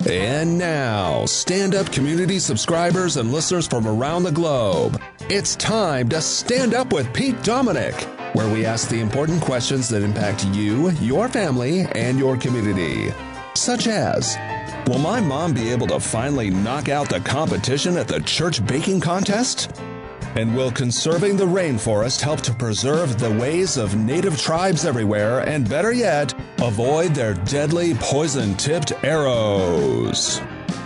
And now, stand-up community subscribers and listeners from around the globe, it's time to Stand Up with Pete Dominic, where we ask the important questions that impact you, your family, and your community. Such as, will my mom be able to finally knock out the competition at the church baking contest? And will conserving the rainforest help to preserve the ways of native tribes everywhere and, better yet, avoid their deadly poison-tipped arrows?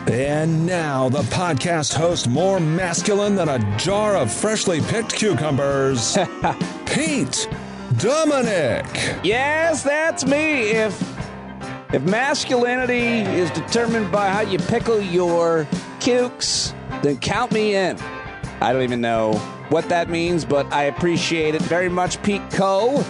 And now, the podcast host more masculine than a jar of freshly picked cucumbers, Pete Dominic. Yes, that's me. If masculinity is determined by how you pickle your cukes, then count me in. I don't even know what that means, but I appreciate it very much, Pete Co.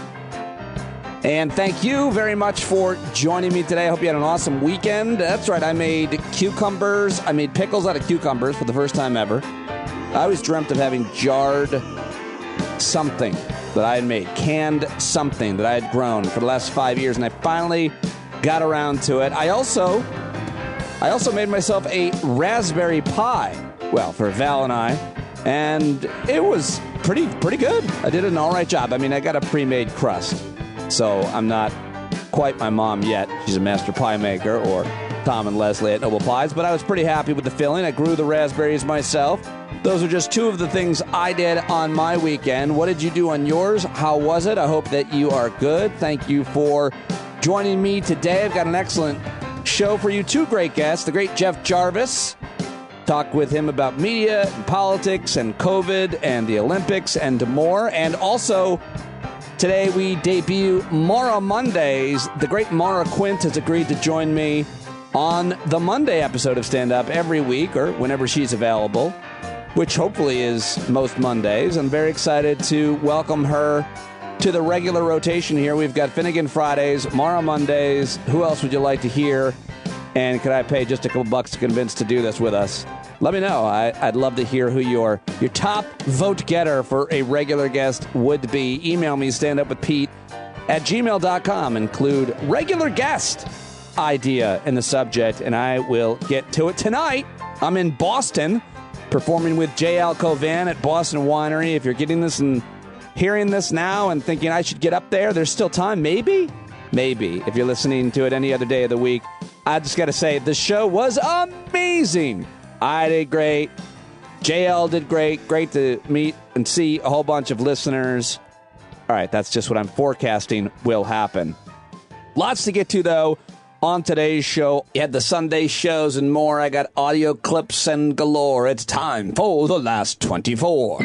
And thank you very much for joining me today. I hope you had an awesome weekend. That's right, I made pickles out of cucumbers for the first time ever. I always dreamt of having jarred something that I had made, canned something that I had grown for the last 5 years, and I finally got around to it. I also made myself a raspberry pie, well, for Val and I. And it was pretty good. I did an all right job. I mean, I got a pre-made crust, so I'm not quite my mom yet. She's a master pie maker, or Tom and Leslie at Noble Pies, but I was pretty happy with the filling. I grew the raspberries myself. Those are just two of the things I did on my weekend. What did you do on yours? How was it? I hope that you are good. Thank you for joining me today. I've got an excellent show for you. Two great guests. The great Jeff Jarvis. Talk with him about media and politics and COVID and the Olympics and more. And also, today we debut Maura Mondays. The great Maura Quint has agreed to join me on the Monday episode of Stand Up every week, or whenever she's available, which hopefully is most Mondays. I'm very excited to welcome her to the regular rotation here. We've got Finnegan Fridays, Maura Mondays. Who else would you like to hear? And could I pay just a couple bucks to convince to do this with us? Let me know. I'd love to hear who your top vote getter for a regular guest would be. Email me, standupwithpete@gmail.com. Include regular guest idea in the subject, and I will get to it tonight. I'm in Boston, performing with J. Al Covan at Boston Winery. If you're getting this and hearing this now and thinking I should get up there, there's still time. Maybe. If you're listening to it any other day of the week. I just got to say, the show was amazing. I did great. JL did great. Great to meet and see a whole bunch of listeners. All right, that's just what I'm forecasting will happen. Lots to get to, though, on today's show. You had the Sunday shows and more. I got audio clips and galore. It's time for the last 24.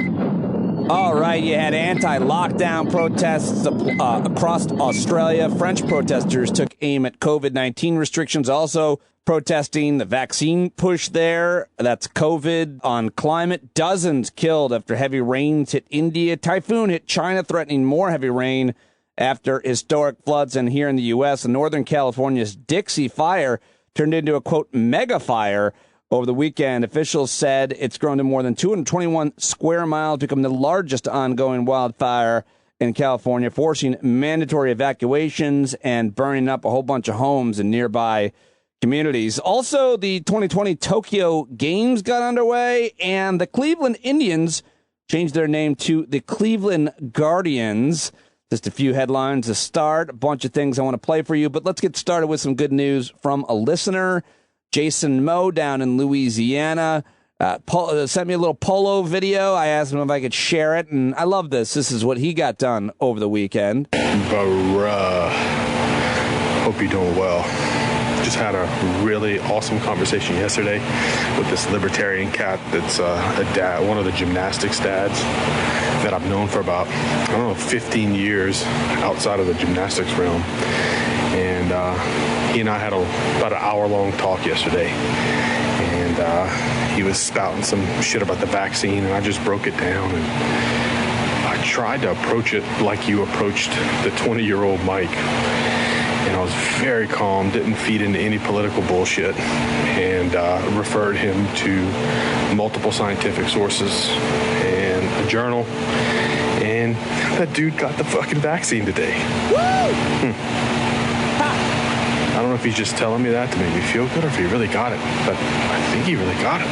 All right, you had anti-lockdown protests across Australia. French protesters took aim at COVID-19 restrictions, also protesting the vaccine push there. That's COVID on climate. Dozens killed after heavy rains hit India. Typhoon hit China, threatening more heavy rain after historic floods. And here in the U.S., Northern California's Dixie Fire turned into a, quote, mega fire. Over the weekend, officials said it's grown to more than 221 square miles, become the largest ongoing wildfire in California, forcing mandatory evacuations and burning up a whole bunch of homes in nearby communities. Also, the 2020 Tokyo Games got underway, and the Cleveland Indians changed their name to the Cleveland Guardians. Just a few headlines to start, a bunch of things I want to play for you, but let's get started with some good news from a listener. Jason Moe down in Louisiana sent me a little polo video. I asked him if I could share it, and I love this. This is what he got done over the weekend. Bruh. Hope you're doing well. Just had a really awesome conversation yesterday with this libertarian cat that's a dad, one of the gymnastics dads that I've known for about, 15 years outside of the gymnastics realm. And he and I had about an hour-long talk yesterday. And he was spouting some shit about the vaccine, and I just broke it down. And I tried to approach it like you approached the 20-year-old Mike. And I was very calm, didn't feed into any political bullshit, and referred him to multiple scientific sources and a journal. And that dude got the fucking vaccine today. Woo! I don't know if he's just telling me that to make me feel good or if he really got it. But I think he really got it.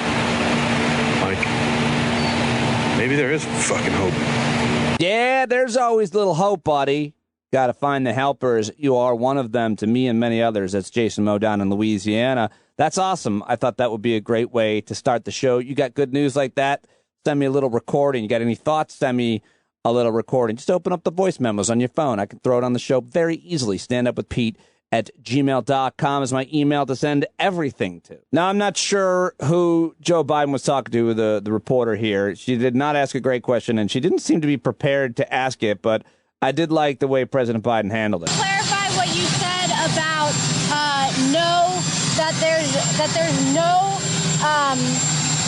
Like, maybe there is fucking hope. Yeah, there's always little hope, buddy. Got to find the helpers. You are one of them to me and many others. That's Jason Moe down in Louisiana. That's awesome. I thought that would be a great way to start the show. You got good news like that? Send me a little recording. You got any thoughts? Send me a little recording. Just open up the voice memos on your phone. I can throw it on the show very easily. standupwithpete@gmail.com is my email to send everything to. Now, I'm not sure who Joe Biden was talking to, the reporter here. She did not ask a great question, and she didn't seem to be prepared to ask it, but I did like the way President Biden handled it. Clarify what you said about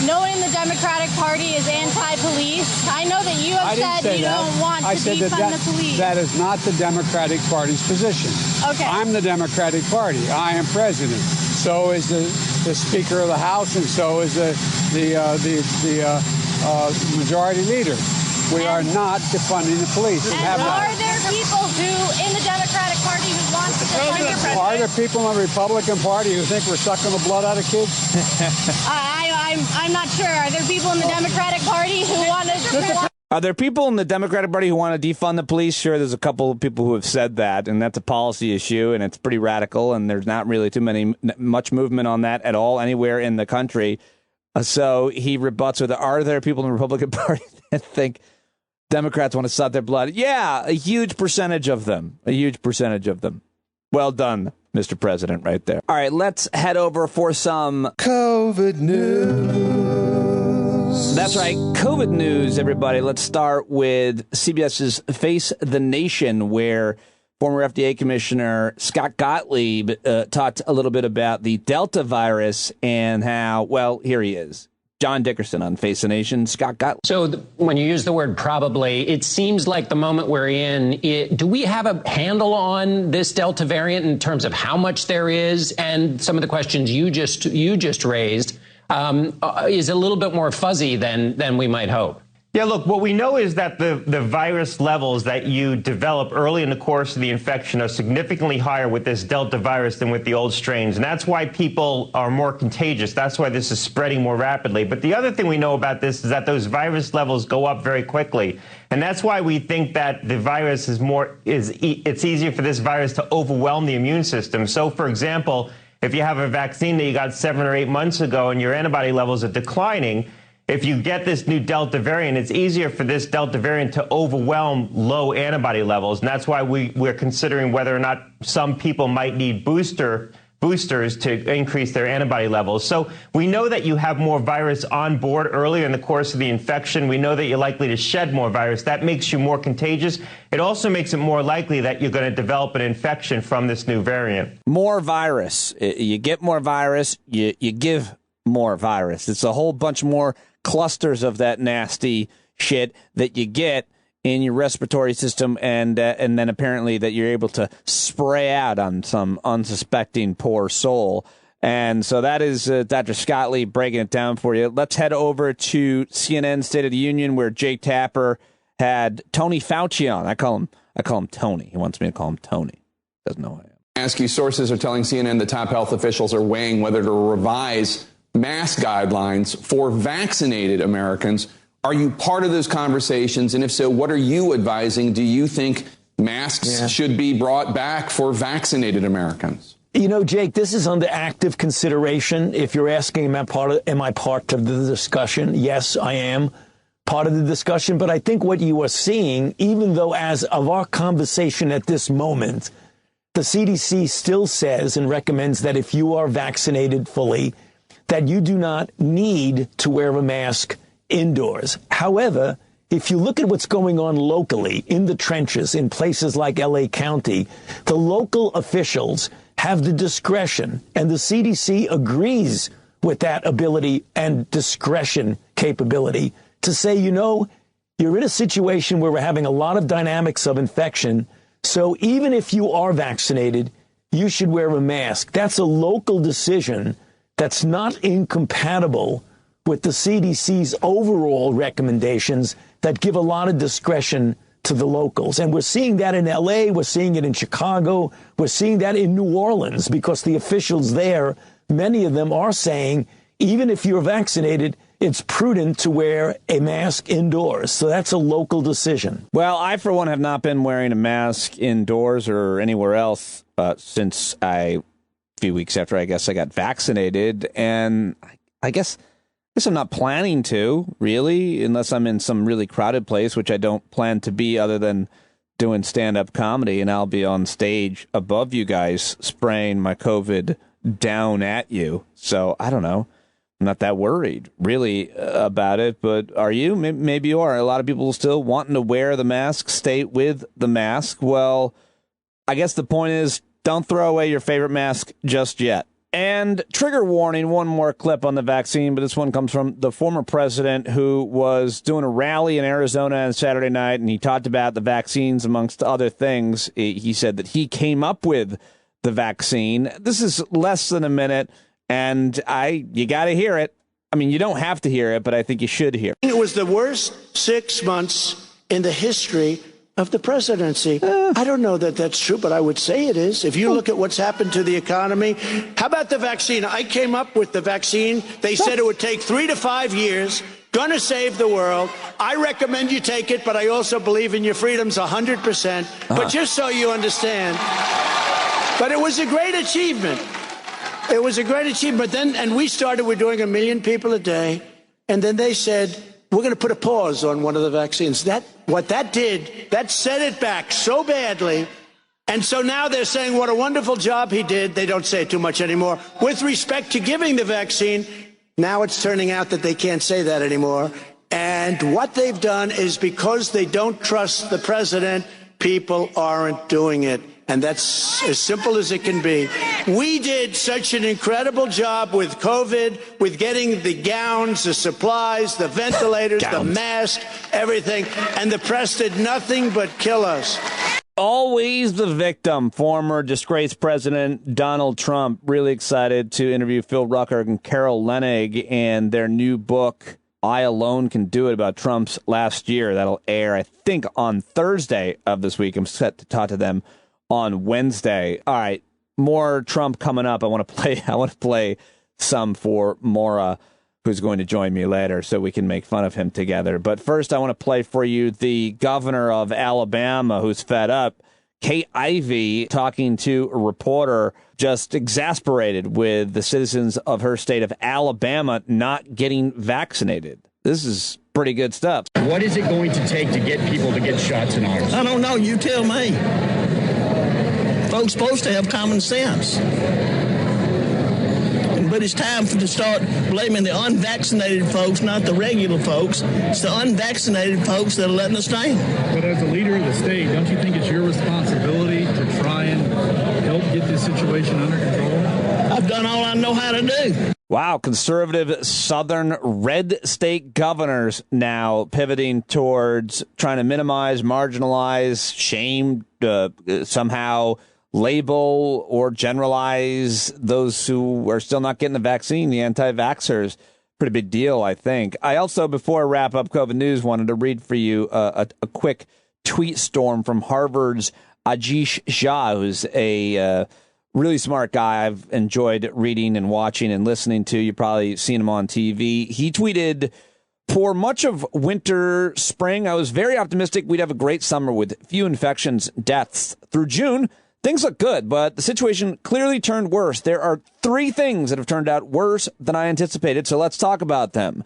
no one in the Democratic Party is anti-police. I know that you have said you don't want to defund the police. That is not the Democratic Party's position. Okay. I'm the Democratic Party. I am president. So is the Speaker of the House, and so is the majority leader. We are not defunding the police. And are there people in the Democratic Party who want to defund the president? Are there people in the Republican Party who think we're sucking the blood out of kids? I'm not sure. Are there people in the Democratic Party who want to... Are there people in the Democratic Party who want to defund the police? Sure, there's a couple of people who have said that, and that's a policy issue, and it's pretty radical, and there's not really much movement on that at all anywhere in the country. So he rebuts with, are there people in the Republican Party that think Democrats want to suck their blood? Yeah, a huge percentage of them. A huge percentage of them. Well done, Mr. President, right there. All right, let's head over for some COVID news. That's right, COVID news, everybody. Let's start with CBS's Face the Nation, where former FDA Commissioner Scott Gottlieb talked a little bit about the Delta virus and how, well, here he is. John Dickerson on Face the Nation, Scott Gottlieb. So when you use the word probably, it seems like the moment we're in, do we have a handle on this Delta variant in terms of how much there is? And some of the questions you just raised is a little bit more fuzzy than we might hope. Yeah, look, what we know is that the virus levels that you develop early in the course of the infection are significantly higher with this Delta virus than with the old strains. And that's why people are more contagious. That's why this is spreading more rapidly. But the other thing we know about this is that those virus levels go up very quickly. And that's why we think that the virus it's easier for this virus to overwhelm the immune system. So, for example, if you have a vaccine that you got 7 or 8 months ago and your antibody levels are declining, if you get this new Delta variant, it's easier for this Delta variant to overwhelm low antibody levels. And that's why we're considering whether or not some people might need boosters to increase their antibody levels. So we know that you have more virus on board earlier in the course of the infection. We know that you're likely to shed more virus. That makes you more contagious. It also makes it more likely that you're going to develop an infection from this new variant. More virus. You get more virus, you give more virus. It's a whole bunch more clusters of that nasty shit that you get in your respiratory system, and then apparently that you're able to spray out on some unsuspecting poor soul. And so that is Dr. Scott Lee breaking it down for you. Let's head over to CNN State of the Union, where Jake Tapper had Tony Fauci on. I call him Tony. He wants me to call him Tony. Doesn't know who I am. Ask you, sources are telling CNN the top health officials are weighing whether to revise mask guidelines for vaccinated Americans. Are you part of those conversations? And if so, what are you advising? Do you think masks should be brought back for vaccinated Americans? You know, Jake, this is under active consideration. If you're asking, am I part of the discussion? Yes, I am part of the discussion. But I think what you are seeing, even though as of our conversation at this moment, the CDC still says and recommends that if you are vaccinated fully, that you do not need to wear a mask indoors. However, if you look at what's going on locally in the trenches in places like LA County, the local officials have the discretion, and the CDC agrees with that ability and discretion capability to say, you know, you're in a situation where we're having a lot of dynamics of infection. So even if you are vaccinated, you should wear a mask. That's a local decision that's not incompatible with the CDC's overall recommendations that give a lot of discretion to the locals. And we're seeing that in L.A., we're seeing it in Chicago, we're seeing that in New Orleans, because the officials there, many of them are saying, even if you're vaccinated, it's prudent to wear a mask indoors. So that's a local decision. Well, I, for one, have not been wearing a mask indoors or anywhere else since a few weeks after I got vaccinated. And I guess I'm not planning to, really, unless I'm in some really crowded place, which I don't plan to be other than doing stand-up comedy. And I'll be on stage above you guys spraying my COVID down at you. So I don't know. I'm not that worried, really, about it. But are you? Maybe you are. A lot of people still wanting to wear the mask, stay with the mask. Well, I guess the point is, don't throw away your favorite mask just yet. And trigger warning, one more clip on the vaccine, but this one comes from the former president who was doing a rally in Arizona on Saturday night, and he talked about the vaccines, amongst other things. He said that he came up with the vaccine. This is less than a minute. And you got to hear it. I mean, you don't have to hear it, but I think you should hear it. It was the worst 6 months in the history of the presidency. I don't know that that's true, but I would say it is. If you look at what's happened to the economy, how about the vaccine? I came up with the vaccine. They said it would take 3 to 5 years. Going to save the world. I recommend you take it, but I also believe in your freedoms 100%. But just so you understand, but it was a great achievement. It was a great achievement. And we're doing 1 million people a day. And then they said, we're going to put a pause on one of the vaccines. What that did, that set it back so badly. And so now they're saying what a wonderful job he did. They don't say it too much anymore. With respect to giving the vaccine, now it's turning out that they can't say that anymore. And what they've done is, because they don't trust the president, people aren't doing it. And that's as simple as it can be. We did such an incredible job with COVID, with getting the gowns, the supplies, the ventilators, the mask, everything. And the press did nothing but kill us. Always the victim. Former disgraced President Donald Trump. Really excited to interview Phil Rucker and Carol Leonnig and their new book, I Alone Can Do It, about Trump's last year. That'll air, I think, on Thursday of this week. I'm set to talk to them on Wednesday. All right, more Trump coming up. I want to play some for Maura, who's going to join me later, so we can make fun of him together. But first, I want to play for you the governor of Alabama, who's fed up. Kate Ivey talking to a reporter, just exasperated with the citizens of her state of Alabama not getting vaccinated. This is pretty good stuff. What is it going to take to get people to get shots in ours? I don't know. You tell me. Folks supposed to have common sense. But it's time to start blaming the unvaccinated folks, not the regular folks. It's the unvaccinated folks that are letting us down. But as a leader of the state, don't you think it's your responsibility to try and help get this situation under control? I've done all I know how to do. Wow, conservative southern red state governors now pivoting towards trying to minimize, marginalize, shame, somehow label or generalize those who are still not getting the vaccine, the anti-vaxxers. Pretty big deal, I think. I also, before I wrap up COVID news, wanted to read for you a quick tweet storm from Harvard's Ajish Jha, who's a really smart guy I've enjoyed reading and watching and listening to. You've probably seen him on TV. He tweeted, "For much of winter, spring, I was very optimistic we'd have a great summer with few infections, deaths. Through June, things look good, but the situation clearly turned worse. There are 3 things that have turned out worse than I anticipated, so let's talk about them.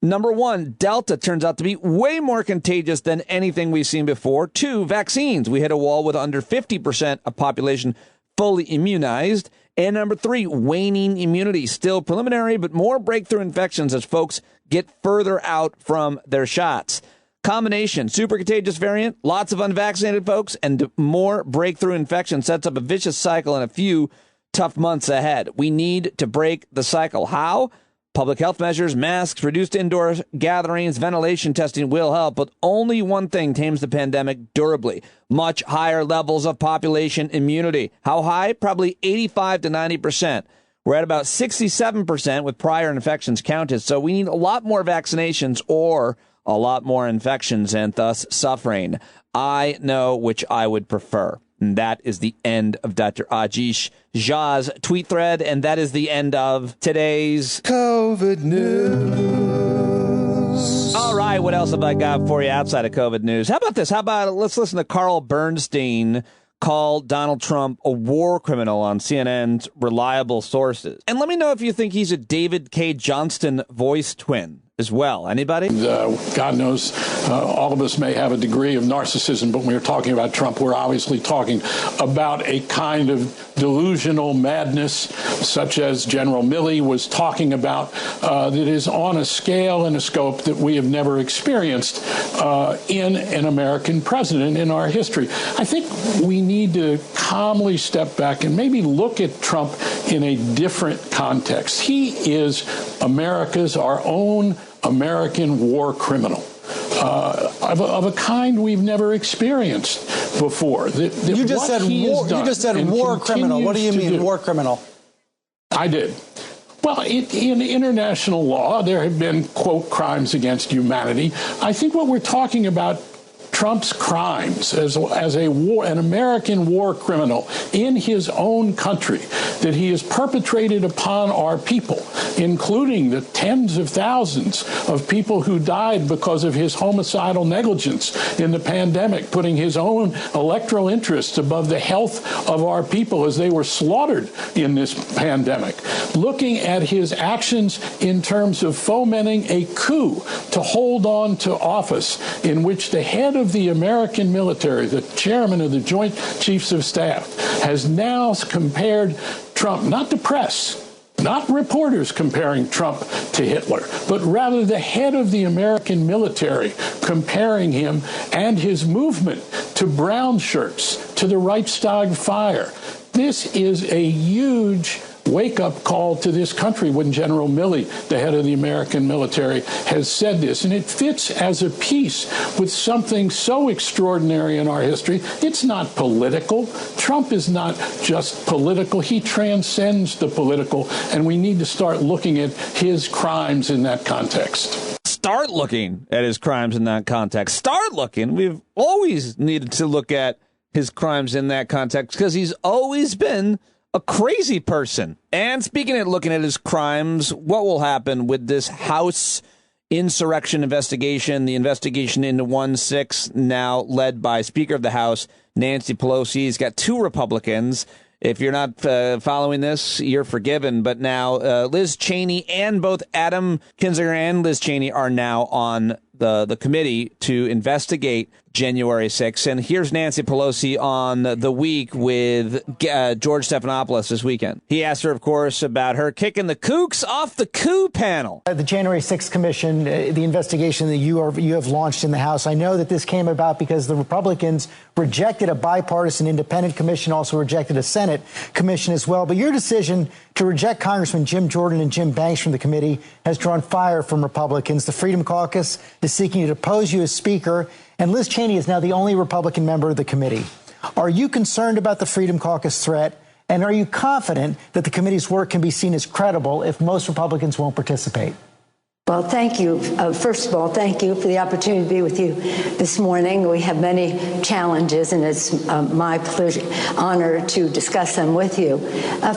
Number 1, Delta turns out to be way more contagious than anything we've seen before. 2, vaccines. We hit a wall with under 50% of population fully immunized. And number 3, waning immunity. Still preliminary, but more breakthrough infections as folks get further out from their shots. Combination, super contagious variant, lots of unvaccinated folks, and more breakthrough infection sets up a vicious cycle in a few tough months ahead. We need to break the cycle. How? Public health measures, masks, reduced indoor gatherings, ventilation testing will help, but only one thing tames the pandemic durably: much higher levels of population immunity. How high? Probably 85 to 90%. We're at about 67% with prior infections counted, so we need a lot more vaccinations or a lot more infections and thus suffering. I know which I would prefer. And that is the end of Dr. Ajish Jha's tweet thread, and that is the end of today's COVID news. All right, what else have I got for you outside of COVID news? How about this? Let's listen to Carl Bernstein call Donald Trump a war criminal on CNN's Reliable Sources. And let me know if you think he's a David K. Johnston voice twin as well. Anybody? God knows all of us may have a degree of narcissism, but when we're talking about Trump, we're obviously talking about a kind of delusional madness, such as General Milley was talking about, that is on a scale and a scope that we have never experienced in an American president in our history. I think we need to calmly step back and maybe look at Trump in a different context. He is our own American war criminal. Of a kind we've never experienced before. You just said war criminal. What do you mean, war criminal? I did. Well, in international law, there have been, quote, crimes against humanity. I think what we're talking about, Trump's crimes as an American war criminal in his own country that he has perpetrated upon our people, including the tens of thousands of people who died because of his homicidal negligence in the pandemic, putting his own electoral interests above the health of our people as they were slaughtered in this pandemic. Looking at his actions in terms of fomenting a coup to hold on to office in which the head of the American military, the chairman of the Joint Chiefs of Staff, has now compared Trump, not the press, not reporters comparing Trump to Hitler, but rather the head of the American military comparing him and his movement to brown shirts, to the Reichstag fire. This is a huge wake-up call to this country when General Milley, the head of the American military, has said this. And it fits as a piece with something so extraordinary in our history. It's not political. Trump is not just political. He transcends the political, and we need to start looking at his crimes in that context. Start looking at his crimes in that context. Start looking. We've always needed to look at his crimes in that context because he's always been a crazy person. And speaking of looking at his crimes, what will happen with this House insurrection investigation, the investigation into 1-6, now led by Speaker of the House, Nancy Pelosi? He's got two Republicans. If you're not following this, you're forgiven. But now Liz Cheney and both Adam Kinzinger and Liz Cheney are now on the committee to investigate January 6th. And here's Nancy Pelosi on The Week with George Stephanopoulos this weekend. He asked her, of course, about her kicking the kooks off the coup panel. The January 6th Commission, the investigation that you have launched in the House, I know that this came about because the Republicans rejected a bipartisan independent commission, also rejected a Senate commission as well. But your decision to reject Congressman Jim Jordan and Jim Banks from the committee has drawn fire from Republicans. The Freedom Caucus is seeking to depose you as Speaker, and Liz Cheney is now the only Republican member of the committee. Are you concerned about the Freedom Caucus threat, and are you confident that the committee's work can be seen as credible if most Republicans won't participate? Well, thank you. First of all, thank you for the opportunity to be with you this morning. We have many challenges, and it's my honor to discuss them with you.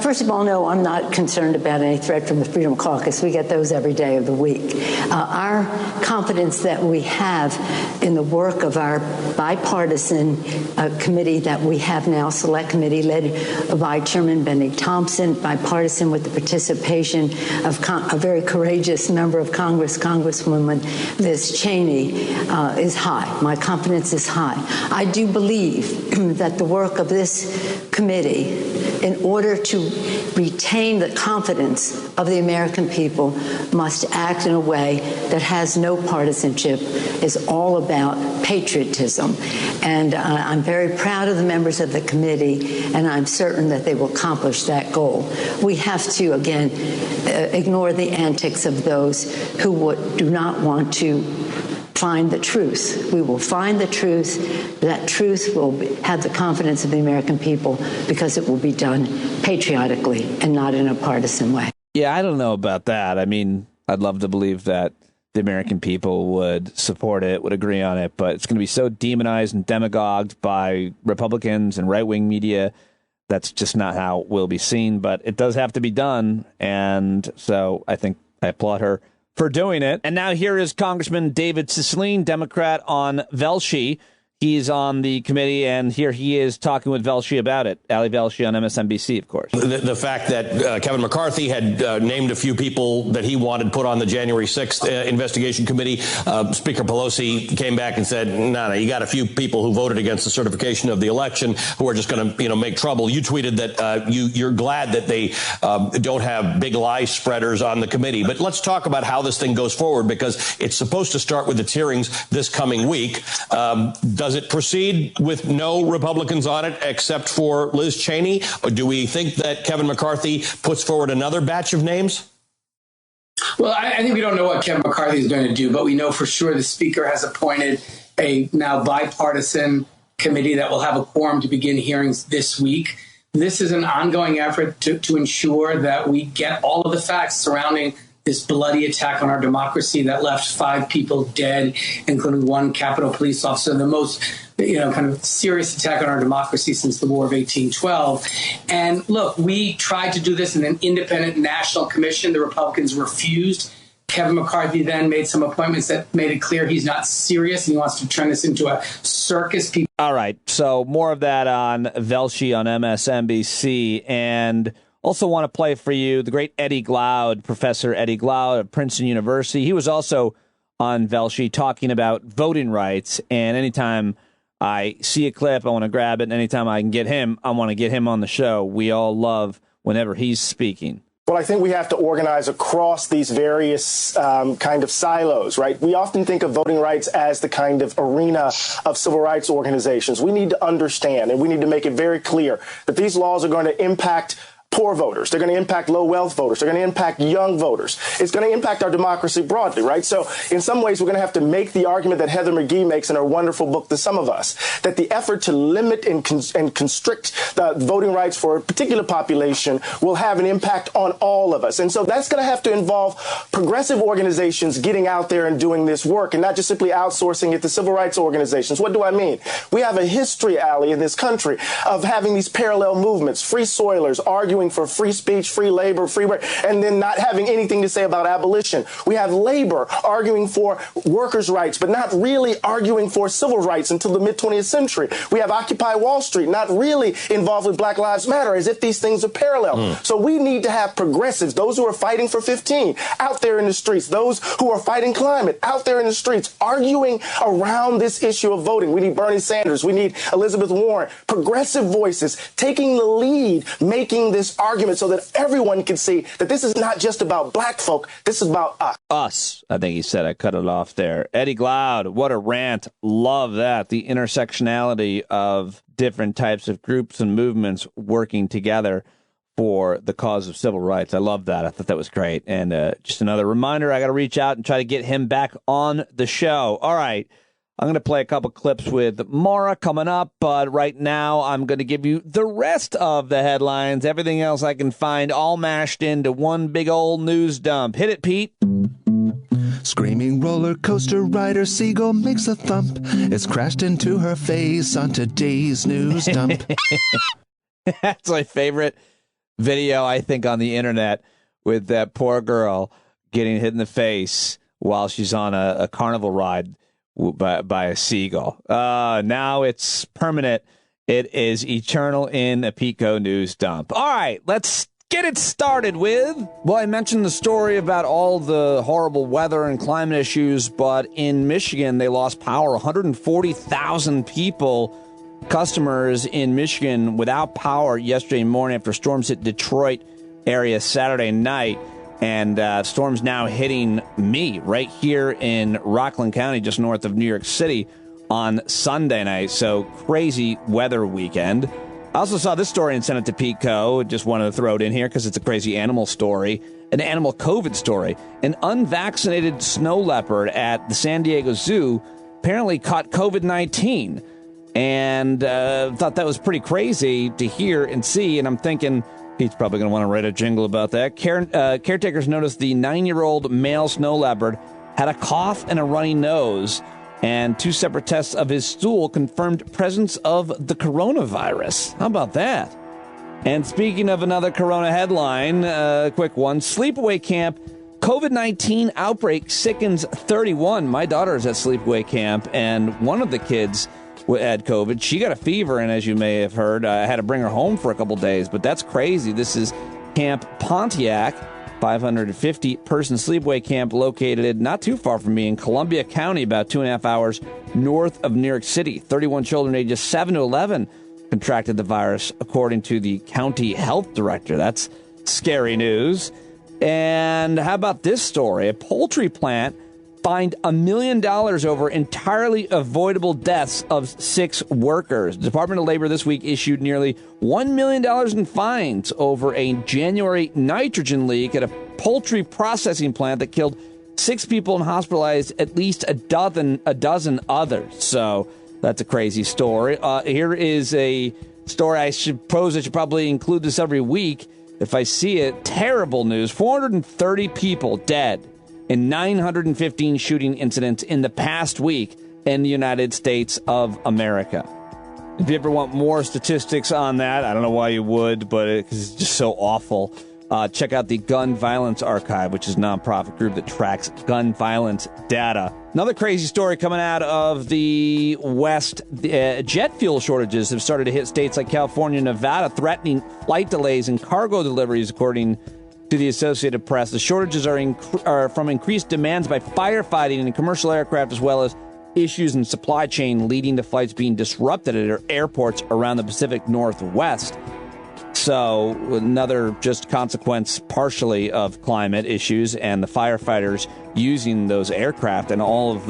First of all, no, I'm not concerned about any threat from the Freedom Caucus. We get those every day of the week. Our confidence that we have in the work of our bipartisan committee that we have now, Select Committee, led by Chairman Benny Thompson, bipartisan with the participation of a very courageous member of Congresswoman Liz Cheney, is high. My confidence is high. I do believe that the work of this committee, in order to retain the confidence of the American people, must act in a way that has no partisanship, is all about patriotism. And I'm very proud of the members of the committee, and I'm certain that they will accomplish that goal. We have to, again, ignore the antics of those who do not want to find the truth. We will find the truth. That truth will have the confidence of the American people because it will be done patriotically and not in a partisan way. Yeah, I don't know about that. I mean, I'd love to believe that the American people would support it, would agree on it. But it's going to be so demonized and demagogued by Republicans and right-wing media. That's just not how it will be seen. But it does have to be done. And so I think I applaud her for doing it. And now here is Congressman David Cicilline, Democrat on Velshi. He's on the committee, and here he is talking with Velshi about it. Ali Velshi on MSNBC, of course. The fact that Kevin McCarthy had named a few people that he wanted put on the January 6th investigation committee. Speaker Pelosi came back and said, no, you got a few people who voted against the certification of the election who are just going to, make trouble. You tweeted that you're glad that they don't have big lie spreaders on the committee. But let's talk about how this thing goes forward, because it's supposed to start with the hearings this coming week. Does it proceed with no Republicans on it except for Liz Cheney? Or do we think that Kevin McCarthy puts forward another batch of names? Well, I think we don't know what Kevin McCarthy is going to do, but we know for sure the Speaker has appointed a now bipartisan committee that will have a quorum to begin hearings this week. This is an ongoing effort to ensure that we get all of the facts surrounding this bloody attack on our democracy that left 5 people dead, including 1 Capitol police officer, the most kind of serious attack on our democracy since the War of 1812. And look, we tried to do this in an independent national commission. The Republicans refused. Kevin McCarthy then made some appointments that made it clear he's not serious and he wants to turn this into a circus. All right, so more of that on Velshi on MSNBC. And also want to play for you the great Eddie Glaude, Professor Eddie Glaude at Princeton University. He was also on Velshi talking about voting rights. And anytime I see a clip, I want to grab it. And anytime I can get him, I want to get him on the show. We all love whenever he's speaking. Well, I think we have to organize across these various kind of silos, right? We often think of voting rights as the kind of arena of civil rights organizations. We need to understand, and we need to make it very clear that these laws are going to impact poor voters. They're going to impact low wealth voters. They're going to impact young voters. It's going to impact our democracy broadly, right? So in some ways, we're going to have to make the argument that Heather McGhee makes in her wonderful book, The Sum of Us, that the effort to limit and constrict the voting rights for a particular population will have an impact on all of us. And so that's going to have to involve progressive organizations getting out there and doing this work and not just simply outsourcing it to civil rights organizations. What do I mean? We have a history, Ali, in this country of having these parallel movements, free soilers arguing for free speech, free labor, and then not having anything to say about abolition. We have labor arguing for workers' rights, but not really arguing for civil rights until the mid-20th century. We have Occupy Wall Street, not really involved with Black Lives Matter, as if these things are parallel. So we need to have progressives, those who are fighting for 15, out there in the streets, those who are fighting climate, out there in the streets, arguing around this issue of voting. We need Bernie Sanders. We need Elizabeth Warren. Progressive voices taking the lead, making this argument so that everyone can see that this is not just about black folk. This is about us. Us, I think he said. I cut it off there. Eddie Glaude, what a rant. Love that. The intersectionality of different types of groups and movements working together for the cause of civil rights. I love that. I thought that was great. And just another reminder, I got to reach out and try to get him back on the show. All right. I'm going to play a couple clips with Maura coming up, but right now I'm going to give you the rest of the headlines, everything else I can find, all mashed into one big old news dump. Hit it, Pete. Screaming roller coaster rider seagull makes a thump. It's crashed into her face on today's news dump. That's my favorite video, I think, on the internet, with that poor girl getting hit in the face while she's on a carnival ride by a seagull. Now it's permanent. It is eternal in a Pico news dump. All right, let's get it started with, well, I mentioned the story about all the horrible weather and climate issues, but in Michigan, they lost power. 140,000 people, customers in Michigan, without power yesterday morning after storms hit Detroit area Saturday night. And storms now hitting me right here in Rockland County, just north of New York City, on Sunday night. So crazy weather weekend. I also saw this story and sent it to Pico. Just wanted to throw it in here because it's a crazy animal story, an animal COVID story. An unvaccinated snow leopard at the San Diego Zoo apparently caught COVID-19. And thought that was pretty crazy to hear and see. And I'm thinking, Pete's probably going to want to write a jingle about that. Caretakers noticed the 9-year-old male snow leopard had a cough and a runny nose, and 2 separate tests of his stool confirmed presence of the coronavirus. How about that? And speaking of another corona headline, quick one, sleepaway camp, COVID-19 outbreak sickens 31. My daughter is at sleepaway camp, and one of the kids had COVID. She got a fever, and as you may have heard, I had to bring her home for a couple days, but that's crazy. This is Camp Pontiac, 550-person sleepaway camp located not too far from me in Columbia County, about 2.5 hours north of New York City. 31 children ages 7 to 11 contracted the virus, according to the county health director. That's scary news. And how about this story? A poultry plant fined $1 million over entirely avoidable deaths of 6 workers. The Department of Labor this week issued nearly $1 million in fines over a January nitrogen leak at a poultry processing plant that killed 6 people and hospitalized at least a dozen others. So that's a crazy story. Here is a story I should probably include this every week if I see it. Terrible news. 430 people dead in 915 shooting incidents in the past week in the United States of America. If you ever want more statistics on that, I don't know why you would, but it's just so awful. Check out the Gun Violence Archive, which is a nonprofit group that tracks gun violence data. Another crazy story coming out of the West. Jet fuel shortages have started to hit states like California and Nevada, threatening flight delays and cargo deliveries, according to the Associated Press. The shortages are from increased demands by firefighting and commercial aircraft, as well as issues in supply chain, leading to flights being disrupted at airports around the Pacific Northwest. So another just consequence partially of climate issues and the firefighters using those aircraft and not all of,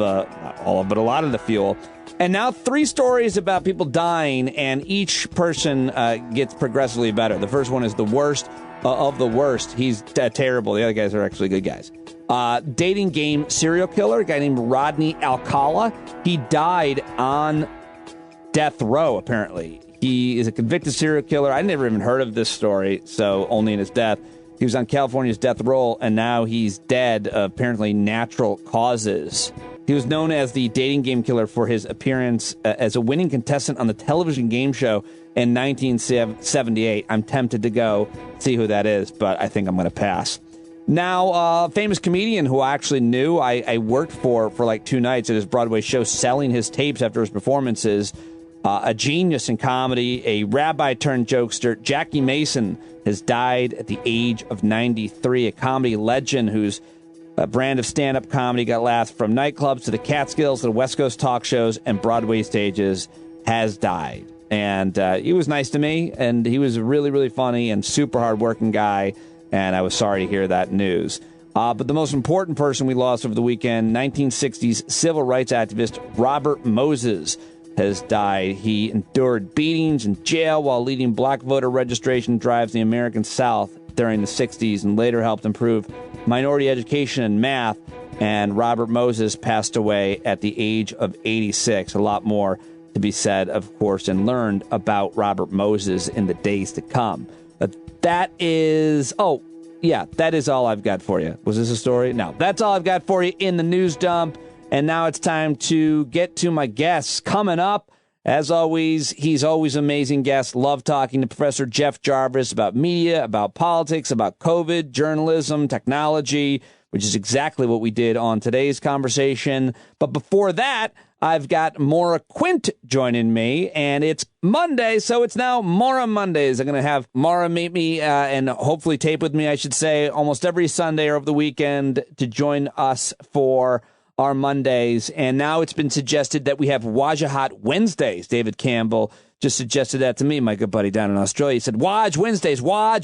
but a lot of the fuel. And now 3 stories about people dying, and each person gets progressively better. The first one is the worst of the worst. He's terrible. The other guys are actually good guys. Dating game serial killer, a guy named Rodney Alcala. He died on death row, apparently. He is a convicted serial killer. I never even heard of this story, so only in his death. He was on California's death row, and now he's dead of apparently natural causes. He was known as the dating game killer for his appearance as a winning contestant on the television game show in 1978. I'm tempted to go see who that is, but I think I'm going to pass. Now, a famous comedian who I actually knew, I worked for like 2 nights at his Broadway show, selling his tapes after his performances. A genius in comedy, a rabbi-turned-jokester, Jackie Mason has died at the age of 93, a comedy legend whose brand of stand-up comedy got laughs from nightclubs to the Catskills to the West Coast talk shows and Broadway stages, has died. And he was nice to me, and he was a really, really funny and super hard-working guy, and I was sorry to hear that news. But the most important person we lost over the weekend, 1960s civil rights activist Robert Moses, has died. He endured beatings in jail while leading black voter registration drives in the American South during the 60s and later helped improve minority education and math. And Robert Moses passed away at the age of 86. A lot more to be said, of course, and learned about Robert Moses in the days to come. But that is all I've got for you. Was this a story? No, that's all I've got for you in the news dump. And now it's time to get to my guests. Coming up, as always, he's always an amazing guest. Love talking to Professor Jeff Jarvis about media, about politics, about COVID, journalism, technology, which is exactly what we did on today's conversation. But before that, I've got Maura Quint joining me, and it's Monday, so it's now Maura Mondays. I'm going to have Maura meet me and hopefully tape with me, I should say, almost every Sunday or over the weekend to join us for our Mondays. And now it's been suggested that we have Wajahat Wednesdays. David Campbell just suggested that to me, my good buddy down in Australia. He said, Waj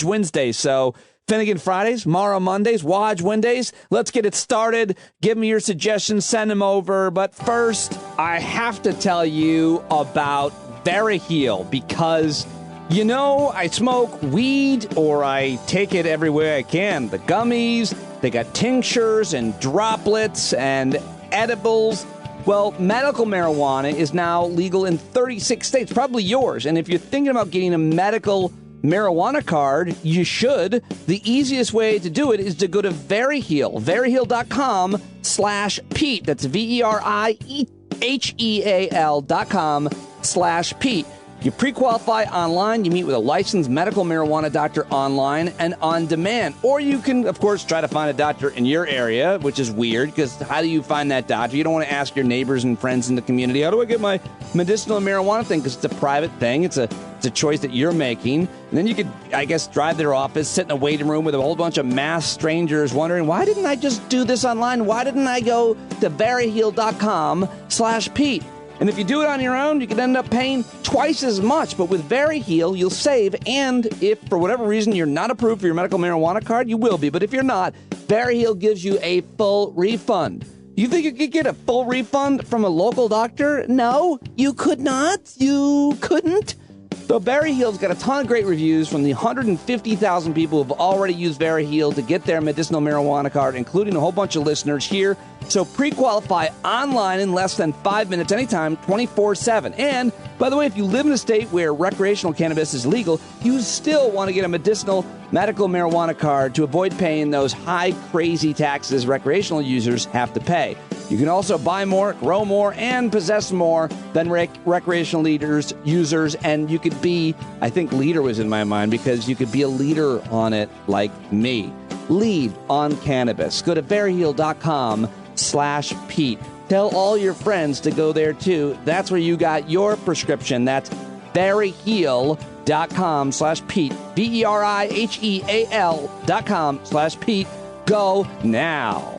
Wednesdays. So Finnegan Fridays, Maura Mondays, Waj Wednesdays. Let's get it started. Give me your suggestions, send them over. But first, I have to tell you about Veriheel because, you know, I smoke weed or I take it every way I can. The gummies, they got tinctures and droplets and edibles. Well, medical marijuana is now legal in 36 states, probably yours. And if you're thinking about getting a medical marijuana card, you should. The easiest way to do it is to go to Veryheal, veryheal.com/Pete. That's VERIHEAL.com/Pete. You pre-qualify online. You meet with a licensed medical marijuana doctor online and on demand. Or you can, of course, try to find a doctor in your area, which is weird because how do you find that doctor? You don't want to ask your neighbors and friends in the community, how do I get my medicinal marijuana thing? Because it's a private thing. It's a choice that you're making. And then you could, I guess, drive their office, sit in a waiting room with a whole bunch of masked strangers wondering, why didn't I just do this online? Why didn't I go to Veryheal.com/Pete? And if you do it on your own, you could end up paying twice as much. But with Veryheal, you'll save. And if, for whatever reason, you're not approved for your medical marijuana card, you will be. But if you're not, Veryheal gives you a full refund. You think you could get a full refund from a local doctor? No, you could not. You couldn't. So Veryheal's got a ton of great reviews from the 150,000 people who have already used Veryheal to get their medicinal marijuana card, including a whole bunch of listeners here. So pre-qualify online in less than 5 minutes anytime, 24/7. And, by the way, if you live in a state where recreational cannabis is legal, you still want to get a medicinal medical marijuana card to avoid paying those high, crazy taxes recreational users have to pay. You can also buy more, grow more, and possess more than recreational users, and you could be, I think leader was in my mind, because you could be a leader on it like me. Lead on cannabis. Go to Veryheal.com/Pete. Tell all your friends to go there too. That's where you got your prescription. That's Veryheal.com/Pete. Veryheal.com/Pete. Go now.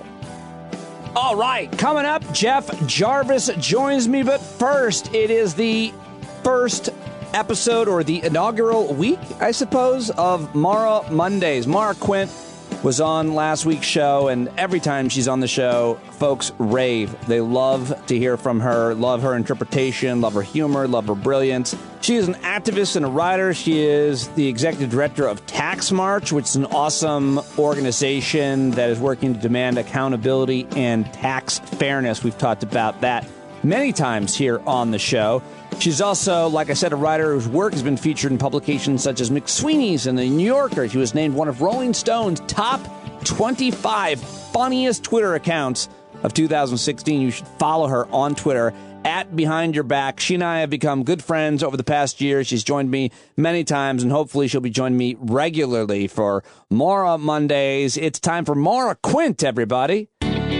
All right, coming up, Jeff Jarvis joins me, but first, it is the first episode, or the inaugural week, I suppose, of Maura Mondays. Maura Quint was on last week's show, and every time she's on the show, folks rave. They love to hear from her, love her interpretation, love her humor, love her brilliance. She is an activist and a writer. She is the executive director of Tax March, which is an awesome organization that is working to demand accountability and tax fairness. We've talked about that many times here on the show. She's also, like I said, a writer whose work has been featured in publications such as McSweeney's and The New Yorker. She was named one of Rolling Stone's top 25 funniest Twitter accounts of 2016. You should follow her on Twitter at Behind Your Back. She and I have become good friends over the past year. She's joined me many times, and hopefully she'll be joining me regularly for Maura Mondays. It's time for Maura Quint, everybody.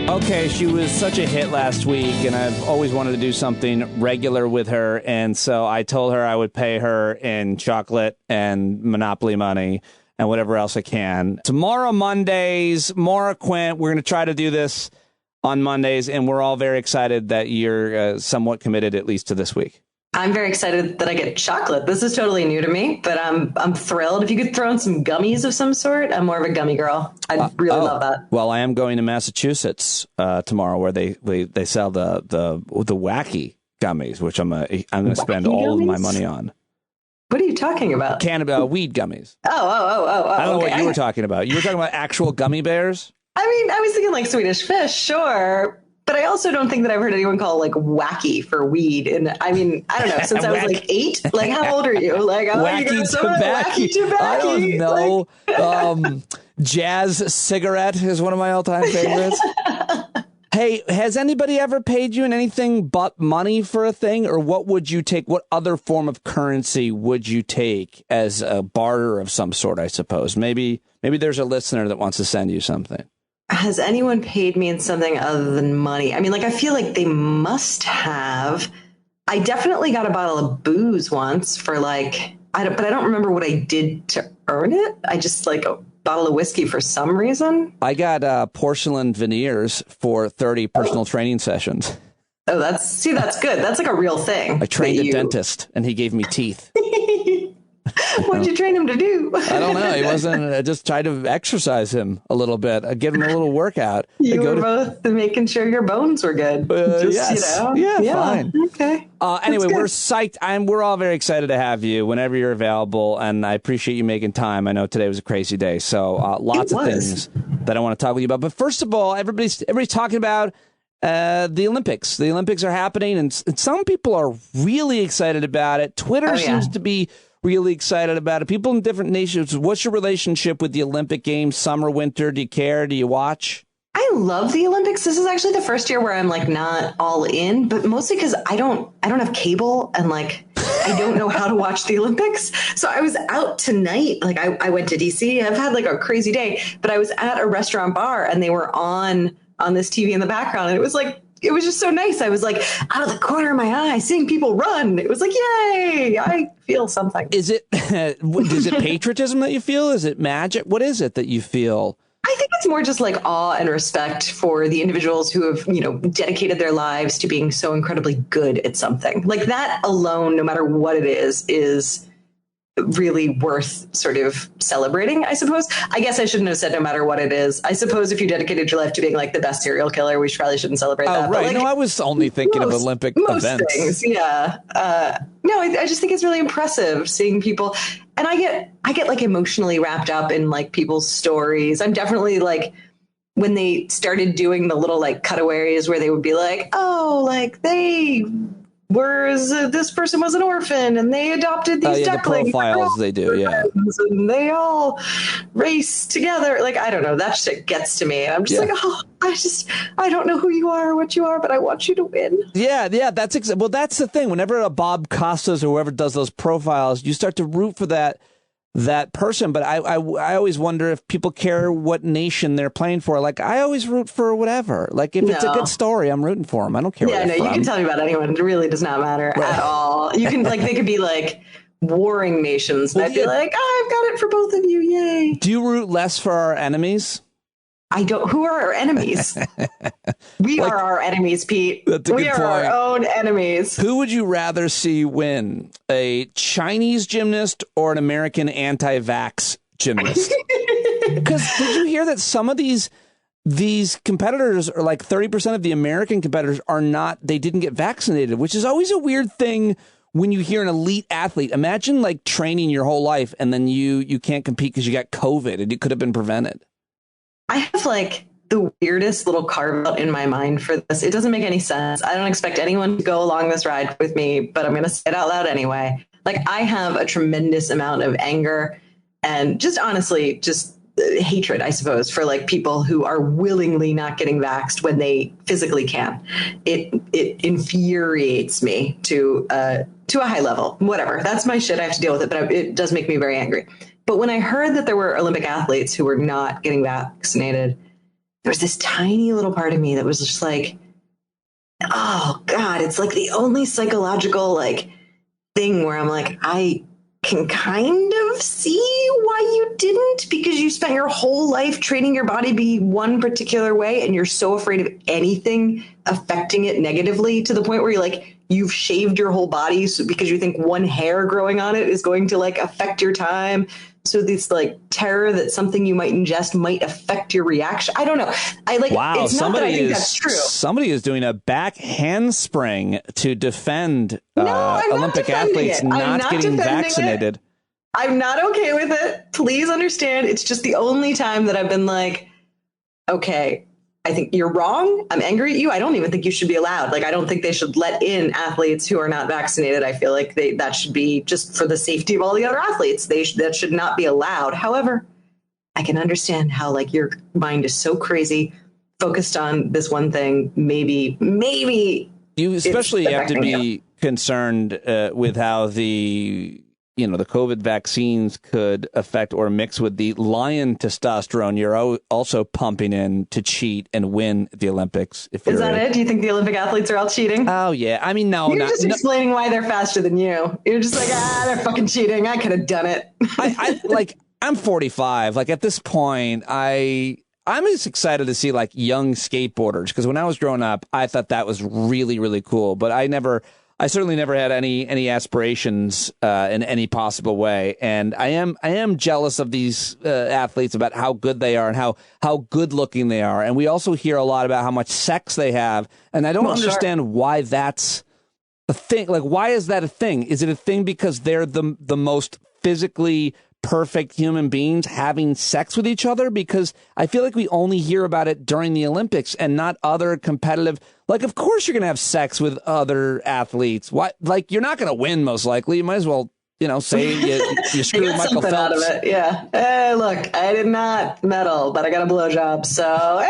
Okay, she was such a hit last week, and I've always wanted to do something regular with her, and so I told her I would pay her in chocolate and Monopoly money and whatever else I can. Tomorrow, Mondays, Maura Quint, we're going to try to do this on Mondays, and we're all very excited that you're somewhat committed, at least to this week. I'm very excited that I get chocolate. This is totally new to me, but I'm thrilled. If you could throw in some gummies of some sort, I'm more of a gummy girl. I'd really love that. Well, I am going to Massachusetts tomorrow, where they sell the wacky gummies, which I'm going to spend all of my money on. What are you talking about? Weed gummies. Oh. I don't know what you were talking about. You were talking about actual gummy bears? I mean, I was thinking like Swedish Fish, sure. But I also don't think that I've heard anyone call like wacky for weed. And I mean, I don't know, since I was like 8, like how old are you? Like, wacky tobacco. I don't know. Like... Jazz cigarette is one of my all-time favorites. Hey, has anybody ever paid you in anything but money for a thing? Or what would you take? What other form of currency would you take as a barter of some sort, I suppose? Maybe there's a listener that wants to send you something. Has anyone paid me in something other than money? I mean, like, I feel like they must have. I definitely got a bottle of booze once for but I don't remember what I did to earn it. I just like a bottle of whiskey for some reason. I got porcelain veneers for 30 personal training sessions. Oh, that's good. That's like a real thing. I trained a dentist and he gave me teeth. What did you train him to do? I don't know. He wasn't. I just tried to exercise him a little bit. I give him a little workout. You were both making sure your bones were good. Yes. Yeah, fine. Okay. Anyway, we're psyched. We're all very excited to have you whenever you're available, and I appreciate you making time. I know today was a crazy day, so lots of things that I want to talk with you about. But first of all, everybody's talking about the Olympics. The Olympics are happening, and some people are really excited about it. Twitter seems to be really excited about it. People in different nations, what's your relationship with the Olympic Games, summer, winter? Do you care? Do you watch? I love the Olympics. This is actually the first year where I'm like not all in, but mostly because I don't have cable and like I don't know how to watch the Olympics. So I was out tonight. Like I went to DC. I've had like a crazy day, but I was at a restaurant bar and they were on this TV in the background. And it was just so nice. I was like out of the corner of my eye seeing people run. It was like, yay, I feel something. Is it patriotism that you feel? Is it magic? What is it that you feel? I think it's more just like awe and respect for the individuals who have, dedicated their lives to being so incredibly good at something. Like that alone, no matter what it is really worth sort of celebrating, I suppose. I guess I shouldn't have said no matter what it is. I suppose if you dedicated your life to being like the best serial killer, we probably shouldn't celebrate that. Right. But, like, no, I was only thinking of Olympic events. Things, yeah. No, I just think it's really impressive seeing people. And I get like emotionally wrapped up in like people's stories. I'm definitely like, when they started doing the little like cutaways where they would be like, oh, like this person was an orphan and they adopted these ducklings. The profiles they do, yeah. And they all race together. Like, I don't know, that shit gets to me. And I'm just like, oh, I don't know who you are or what you are, but I want you to win. Yeah, that's the thing. Whenever a Bob Costas or whoever does those profiles, you start to root for that person. But I always wonder if people care what nation they're playing for. Like, I always root for whatever. Like, if it's a good story, I'm rooting for them. I don't care. Yeah, you can tell me about anyone. It really does not matter at all. You can like, they could be like warring nations. And I'd be like, I've got it for both of you. Yay. Do you root less for our enemies? I don't. Who are our enemies? We are our enemies, Pete. That's a good point. We are our own enemies. Who would you rather see win? A Chinese gymnast or an American anti-vax gymnast? Because did you hear that some of these competitors are like 30% of the American competitors they didn't get vaccinated, which is always a weird thing when you hear an elite athlete. Imagine like training your whole life and then you can't compete because you got COVID and it could have been prevented. I have like the weirdest little carve out in my mind for this. It doesn't make any sense. I don't expect anyone to go along this ride with me, but I'm going to say it out loud anyway. Like, I have a tremendous amount of anger and just honestly, just hatred, I suppose, for like people who are willingly not getting vaxxed when they physically can. It infuriates me to a high level. Whatever. That's my shit. I have to deal with it, but it does make me very angry. But when I heard that there were Olympic athletes who were not getting vaccinated, there was this tiny little part of me that was just like, oh God, it's like the only psychological like thing where I'm like, I can kind of see why you didn't, because you spent your whole life training your body to be one particular way and you're so afraid of anything affecting it negatively to the point where you're like, you've shaved your whole body because you think one hair growing on it is going to like affect your time. So this like terror that something you might ingest might affect your reaction. I don't know. Wow, it's not that I think that's true. Somebody is doing a back handspring to defend Olympic athletes not getting vaccinated. I'm not okay with it. Please understand. It's just the only time that I've been like, okay, I think you're wrong. I'm angry at you. I don't even think you should be allowed. Like, I don't think they should let in athletes who are not vaccinated. I feel like that should be just for the safety of all the other athletes. That should not be allowed. However, I can understand how like your mind is so crazy, focused on this one thing. Maybe you especially have to be concerned with how the COVID vaccines could affect or mix with the lion testosterone you're also pumping in to cheat and win the Olympics. Is that it? Do you think the Olympic athletes are all cheating? Oh, yeah. I mean, no. You're just explaining why they're faster than you. You're just like, they're fucking cheating. I could have done it. I'm 45. Like, at this point, I'm just excited to see like young skateboarders, because when I was growing up, I thought that was really, really cool. But I certainly never had any aspirations in any possible way, and I am jealous of these athletes about how good they are and how good looking they are. And we also hear a lot about how much sex they have, and I don't understand why that's a thing. Like, why is that a thing? Is it a thing because they're the most physically perfect human beings having sex with each other? Because I feel like we only hear about it during the Olympics and not other competitive. Like, of course you're going to have sex with other athletes. Why? Like, you're not going to win, most likely. You might as well say you screwed Michael Phelps. Out of it. Yeah. Look, I did not medal, but I got a blowjob. So,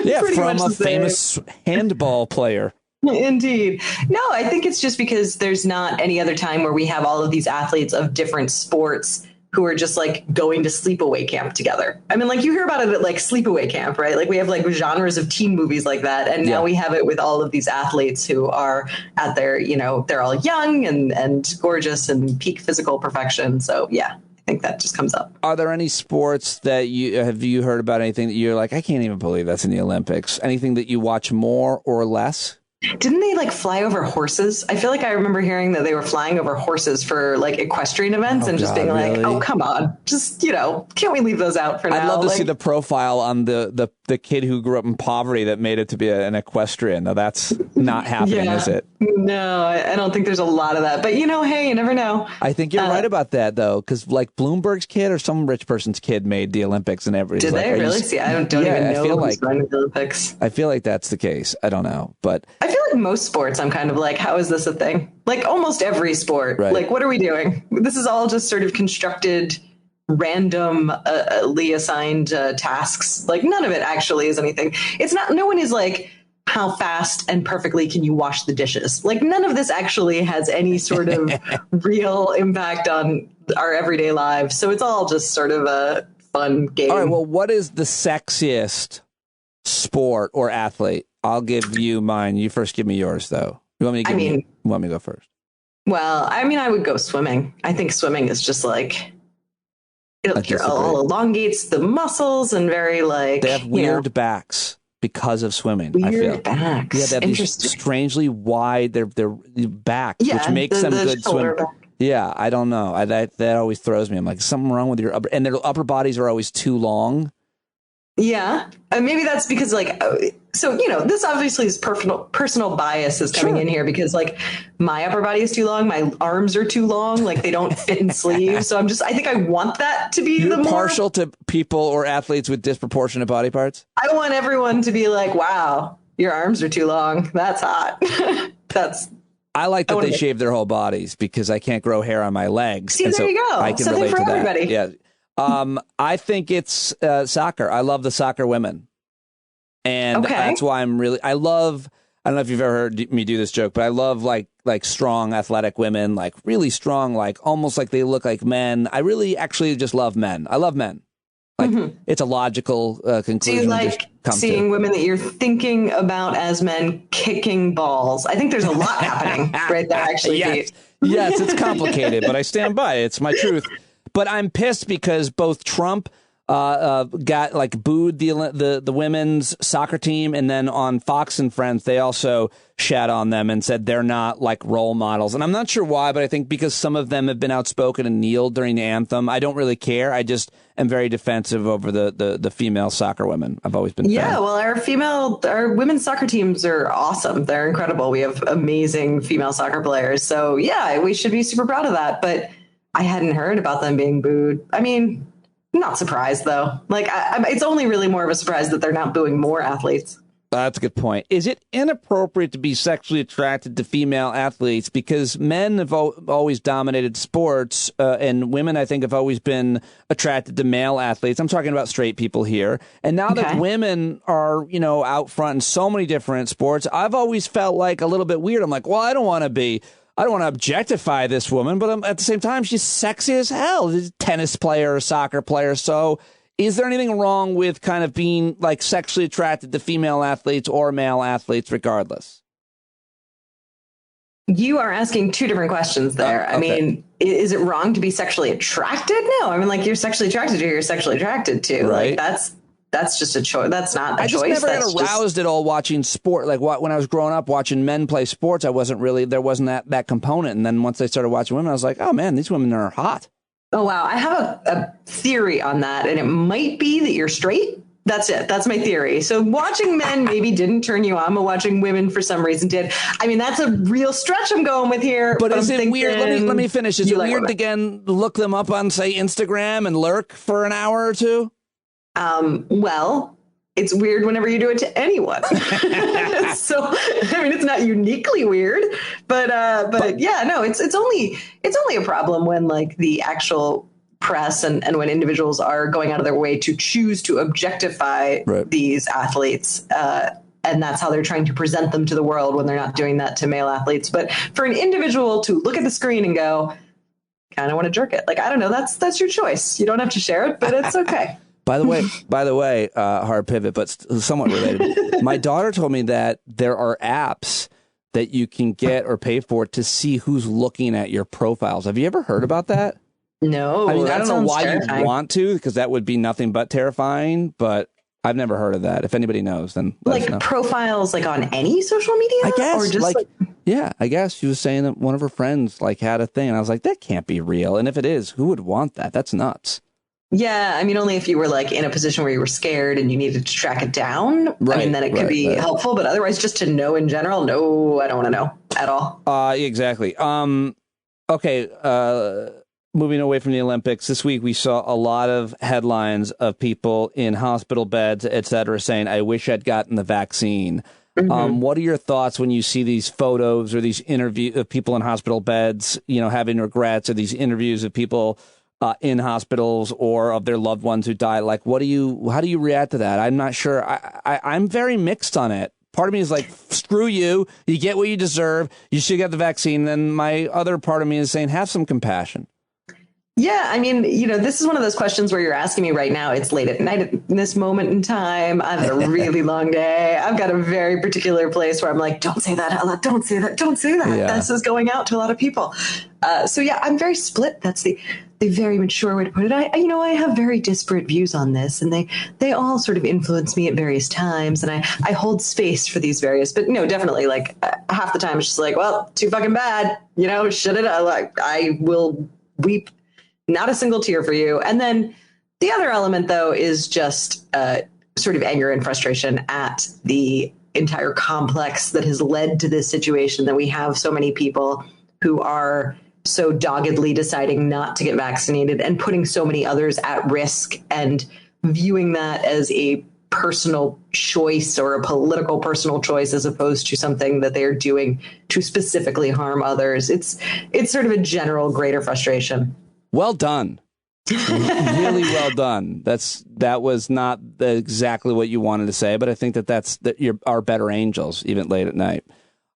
yeah, from a famous handball player. Indeed. No, I think it's just because there's not any other time where we have all of these athletes of different sports who are just like going to sleepaway camp together. I mean, like you hear about it at like sleepaway camp, right? Like we have like genres of teen movies like that. And now we have it with all of these athletes who are at their, they're all young and gorgeous and peak physical perfection. So yeah, I think that just comes up. Are there any sports that you heard about anything that you're like, I can't even believe that's in the Olympics? Anything that you watch more or less? Didn't they like fly over horses? I feel like I remember hearing that they were flying over horses for like equestrian events and just being like, really? Oh, come on. Just, can't we leave those out for now? I'd love to see the profile on the kid who grew up in poverty that made it to be an equestrian. Now that's not happening, is it? No, I don't think there's a lot of that. But, hey, you never know. I think you're right about that, though, because like Bloomberg's kid or some rich person's kid made the Olympics and everything. Did they really? See, I don't even know who's running the Olympics. I feel like that's the case. I don't know, but I feel like most sports, I'm kind of like, how is this a thing? Like almost every sport. Right. Like, what are we doing? This is all just sort of constructed, randomly assigned tasks. Like none of it actually is anything. It's not. No one is like, how fast and perfectly can you wash the dishes? Like none of this actually has any sort of real impact on our everyday lives. So it's all just sort of a fun game. All right. Well, what is the sexiest sport or athlete? I'll give you mine. You first give me yours, though. You want me to go first? Well, I would go swimming. I think swimming is just like, it all elongates the muscles and very like... They have weird backs because of swimming, weird I feel. Backs. Yeah, they have these strangely wide, their back, which makes them good swim. Yeah, I don't know. That always throws me. I'm like, something wrong with your upper... And their upper bodies are always too long. Yeah, maybe that's because this obviously is personal bias is coming in here because like my upper body is too long, my arms are too long, like they don't fit in sleeves. So I think I want that to be You're partial to people or athletes with disproportionate body parts. I want everyone to be like, wow, your arms are too long. That's hot. I like that they shave their whole bodies because I can't grow hair on my legs. See, there you go. I can relate to that. Everybody. Yeah. I think it's soccer. I love the soccer women. And that's why I don't know if you've ever heard me do this joke, but I love like strong athletic women, like really strong, like almost like they look like men. I really actually just love men. I love men. Like it's a logical conclusion. Do you like seeing women that you're thinking about as men kicking balls? I think there's a lot happening right there, actually. Yes, it's complicated, but I stand by it. It's my truth. But I'm pissed because both Trump got like booed the women's soccer team, and then on Fox and Friends they also shat on them and said they're not like role models. And I'm not sure why, but I think because some of them have been outspoken and kneeled during the anthem. I don't really care. I just am very defensive over the female soccer women. I've always been well, our women's soccer teams are awesome. They're incredible. We have amazing female soccer players. So yeah, we should be super proud of that. But I hadn't heard about them being booed. I mean, not surprised, though. Like, it's only really more of a surprise that they're not booing more athletes. That's a good point. Is it inappropriate to be sexually attracted to female athletes? Because men have always dominated sports, and women, I think, have always been attracted to male athletes. I'm talking about straight people here. And now that women are, out front in so many different sports, I've always felt like a little bit weird. I'm like, well, I don't want to objectify this woman, but at the same time, she's sexy as hell. She's a tennis player, a soccer player. So is there anything wrong with kind of being like sexually attracted to female athletes or male athletes regardless? You are asking two different questions there. I mean, is it wrong to be sexually attracted? No, I mean, like you're sexually attracted to who you're sexually attracted to. Right. Like that's just a choice. That's not a choice. I just never got aroused at all watching sport. Like when I was growing up watching men play sports, there wasn't that component. And then once I started watching women, I was like, oh man, these women are hot. Oh, wow. I have a theory on that. And it might be that you're straight. That's it. That's my theory. So watching men maybe didn't turn you on, but watching women for some reason did. I mean, that's a real stretch I'm going with here. But is it weird? Let me finish. Is it weird to again look them up on, say, Instagram and lurk for an hour or two? Well, it's weird whenever you do it to anyone. So, I mean, it's not uniquely weird, but yeah, no, it's only a problem when like the actual press and when individuals are going out of their way to choose to objectify these athletes. And that's how they're trying to present them to the world when they're not doing that to male athletes. But for an individual to look at the screen and go, kind of want to jerk it. Like, I don't know. That's your choice. You don't have to share it, but it's okay. By the way, hard pivot, but somewhat related. My daughter told me that there are apps that you can get or pay for to see who's looking at your profiles. Have you ever heard about that? No. I mean, I don't know why terrifying. you'd want to, because that would be nothing but terrifying, but I've never heard of that. If anybody knows, then let us know. Profiles like on any social media? I guess. Or just yeah, I guess she was saying that one of her friends like had a thing, and I was like, that can't be real. And if it is, who would want that? That's nuts. Yeah, I mean, only if you were like in a position where you were scared and you needed to track it down. Right, I mean, then it could be helpful, but otherwise just to know in general, no, I don't want to know at all. Exactly. Okay. Moving away from the Olympics, this week we saw a lot of headlines of people in hospital beds, et cetera, saying, I wish I'd gotten the vaccine. Mm-hmm. What are your thoughts when you see these photos or these interviews of people in hospital beds, having regrets, or these interviews of people in hospitals or of their loved ones who died? Like, how do you react to that? I'm not sure. I'm very mixed on it. Part of me is like, screw you. You get what you deserve. You should get the vaccine. Then my other part of me is saying, have some compassion. Yeah, I mean, this is one of those questions where you're asking me right now. It's late at night in this moment in time. I've had a really long day. I've got a very particular place where I'm like, don't say that, Ella. Don't say that. Don't say that. Yeah. This is going out to a lot of people. So yeah, I'm very split. That's the very mature way to put it. I have very disparate views on this, and they all sort of influence me at various times, and I hold space for these various. But definitely, like half the time it's just like, well, too fucking bad. Shut it up. Like, I will weep. Not a single tear for you. And then the other element, though, is just sort of anger and frustration at the entire complex that has led to this situation, that we have so many people who are so doggedly deciding not to get vaccinated and putting so many others at risk and viewing that as a personal choice or a political personal choice as opposed to something that they're doing to specifically harm others. It's sort of a general greater frustration. Well done. Really well done. That was not exactly what you wanted to say, but I think that's you are better angels, even late at night.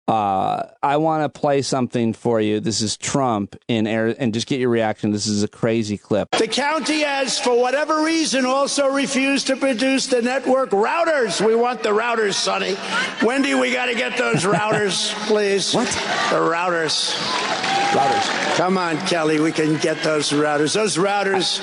I want to play something for you. This is Trump and just get your reaction. This is a crazy clip. The county has, for whatever reason, also refused to produce the network routers. We want the routers, Sonny. Wendy, we got to get those routers, please. What? The routers. Routers. Come on, Kelly, we can get those routers. Those routers,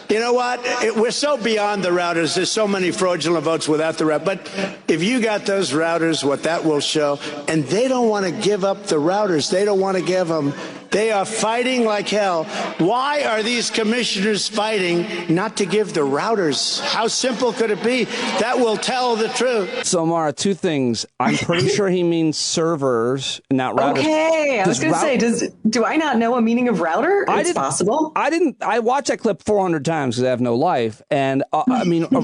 you know what? We're so beyond the routers. There's so many fraudulent votes without the routers. But if you got those routers, what that will show, and they don't want to give up the routers. They don't want to give them. They are fighting like hell. Why are these commissioners fighting not to give the routers? How simple could it be? That will tell the truth. So, Maura, two things. I'm pretty sure he means servers, not routers. Okay, I was going to say, do I not know a meaning of router? It's possible. I watched that clip 400 times because I have no life. And I mean, a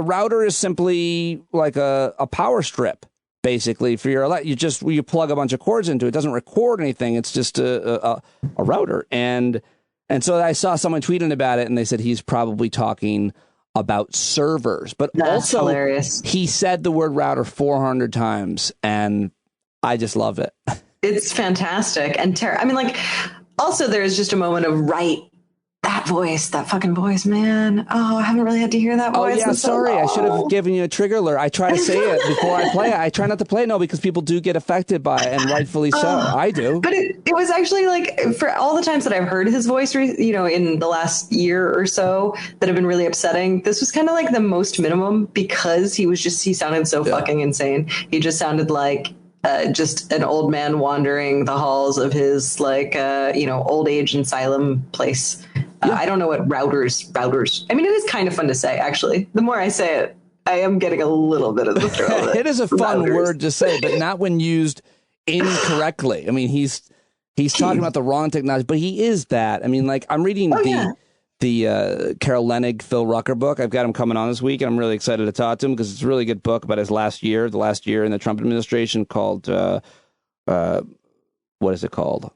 router is simply like a power strip. Basically, for your you plug a bunch of cords into it. It doesn't record anything. It's just a router. And so I saw someone tweeting about it, and they said he's probably talking about servers. But that's also hilarious. He said the word router 400 times, and I just love it. It's fantastic. And I mean, like, also there's just a moment of that fucking voice, man. Oh, I haven't really had to hear that voice. Oh, yeah, sorry. I should have given you a trigger alert. I try to say it before I play it. I try not to play it, because people do get affected by it, and rightfully so. I do. But it was actually like, for all the times that I've heard his voice, in the last year or so that have been really upsetting, this was kind of like the most minimum, because he sounded so fucking insane. He just sounded like just an old man wandering the halls of his old age asylum place. I don't know what routers. I mean, it is kind of fun to say, actually. The more I say it, I am getting a little bit of the thrill of it. It is a fun word to say, but not when used incorrectly. I mean, he's talking about the wrong technology, but he is that. I mean, like, I'm reading Carol Leonnig, Phil Rucker book. I've got him coming on this week, and I'm really excited to talk to him because it's a really good book about his the last year in the Trump administration called, what is it called?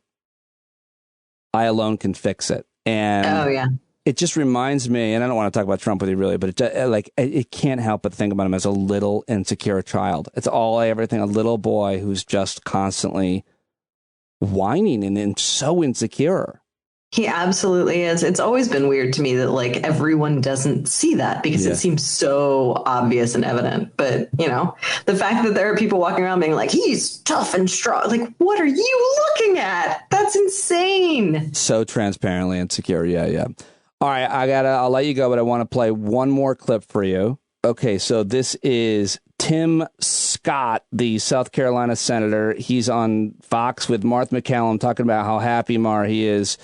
I Alone Can Fix It. And it just reminds me, and I don't want to talk about Trump with you really, but it can't help but think about him as a little insecure child. It's all I ever think, a little boy who's just constantly whining and so insecure. He absolutely is. It's always been weird to me that like everyone doesn't see that because it seems so obvious and evident. But, you know, the fact that there are people walking around being like, he's tough and strong. Like, what are you looking at? That's insane. So transparently insecure. Yeah. All right. I'll let you go, but I want to play one more clip for you. Okay. So this is Tim Scott, the South Carolina senator. He's on Fox with Martha McCallum talking about how happy, Maura, he is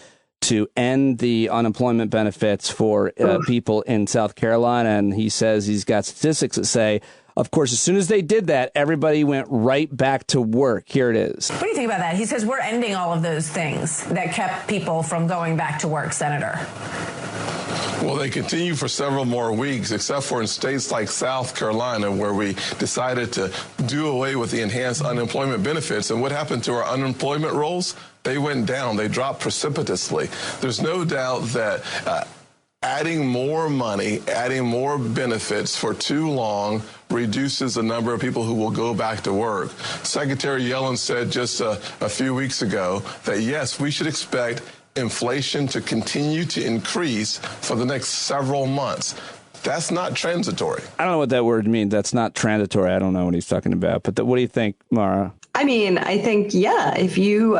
to end the unemployment benefits for people in South Carolina. And he says he's got statistics that say, of course, as soon as they did that, everybody went right back to work. Here it is. What do you think about that? He says we're ending all of those things that kept people from going back to work, Senator. Well, they continue for several more weeks, except for in states like South Carolina, where we decided to do away with the enhanced unemployment benefits. And what happened to our unemployment rolls? They went down. They dropped precipitously. There's no doubt that adding more money, adding more benefits for too long reduces the number of people who will go back to work. Secretary Yellen said just a few weeks ago that, yes, we should expect inflation to continue to increase for the next several months. That's not transitory. I don't know what that word means. That's not transitory. I don't know what he's talking about. But what do you think, Maura? I mean, I think, if you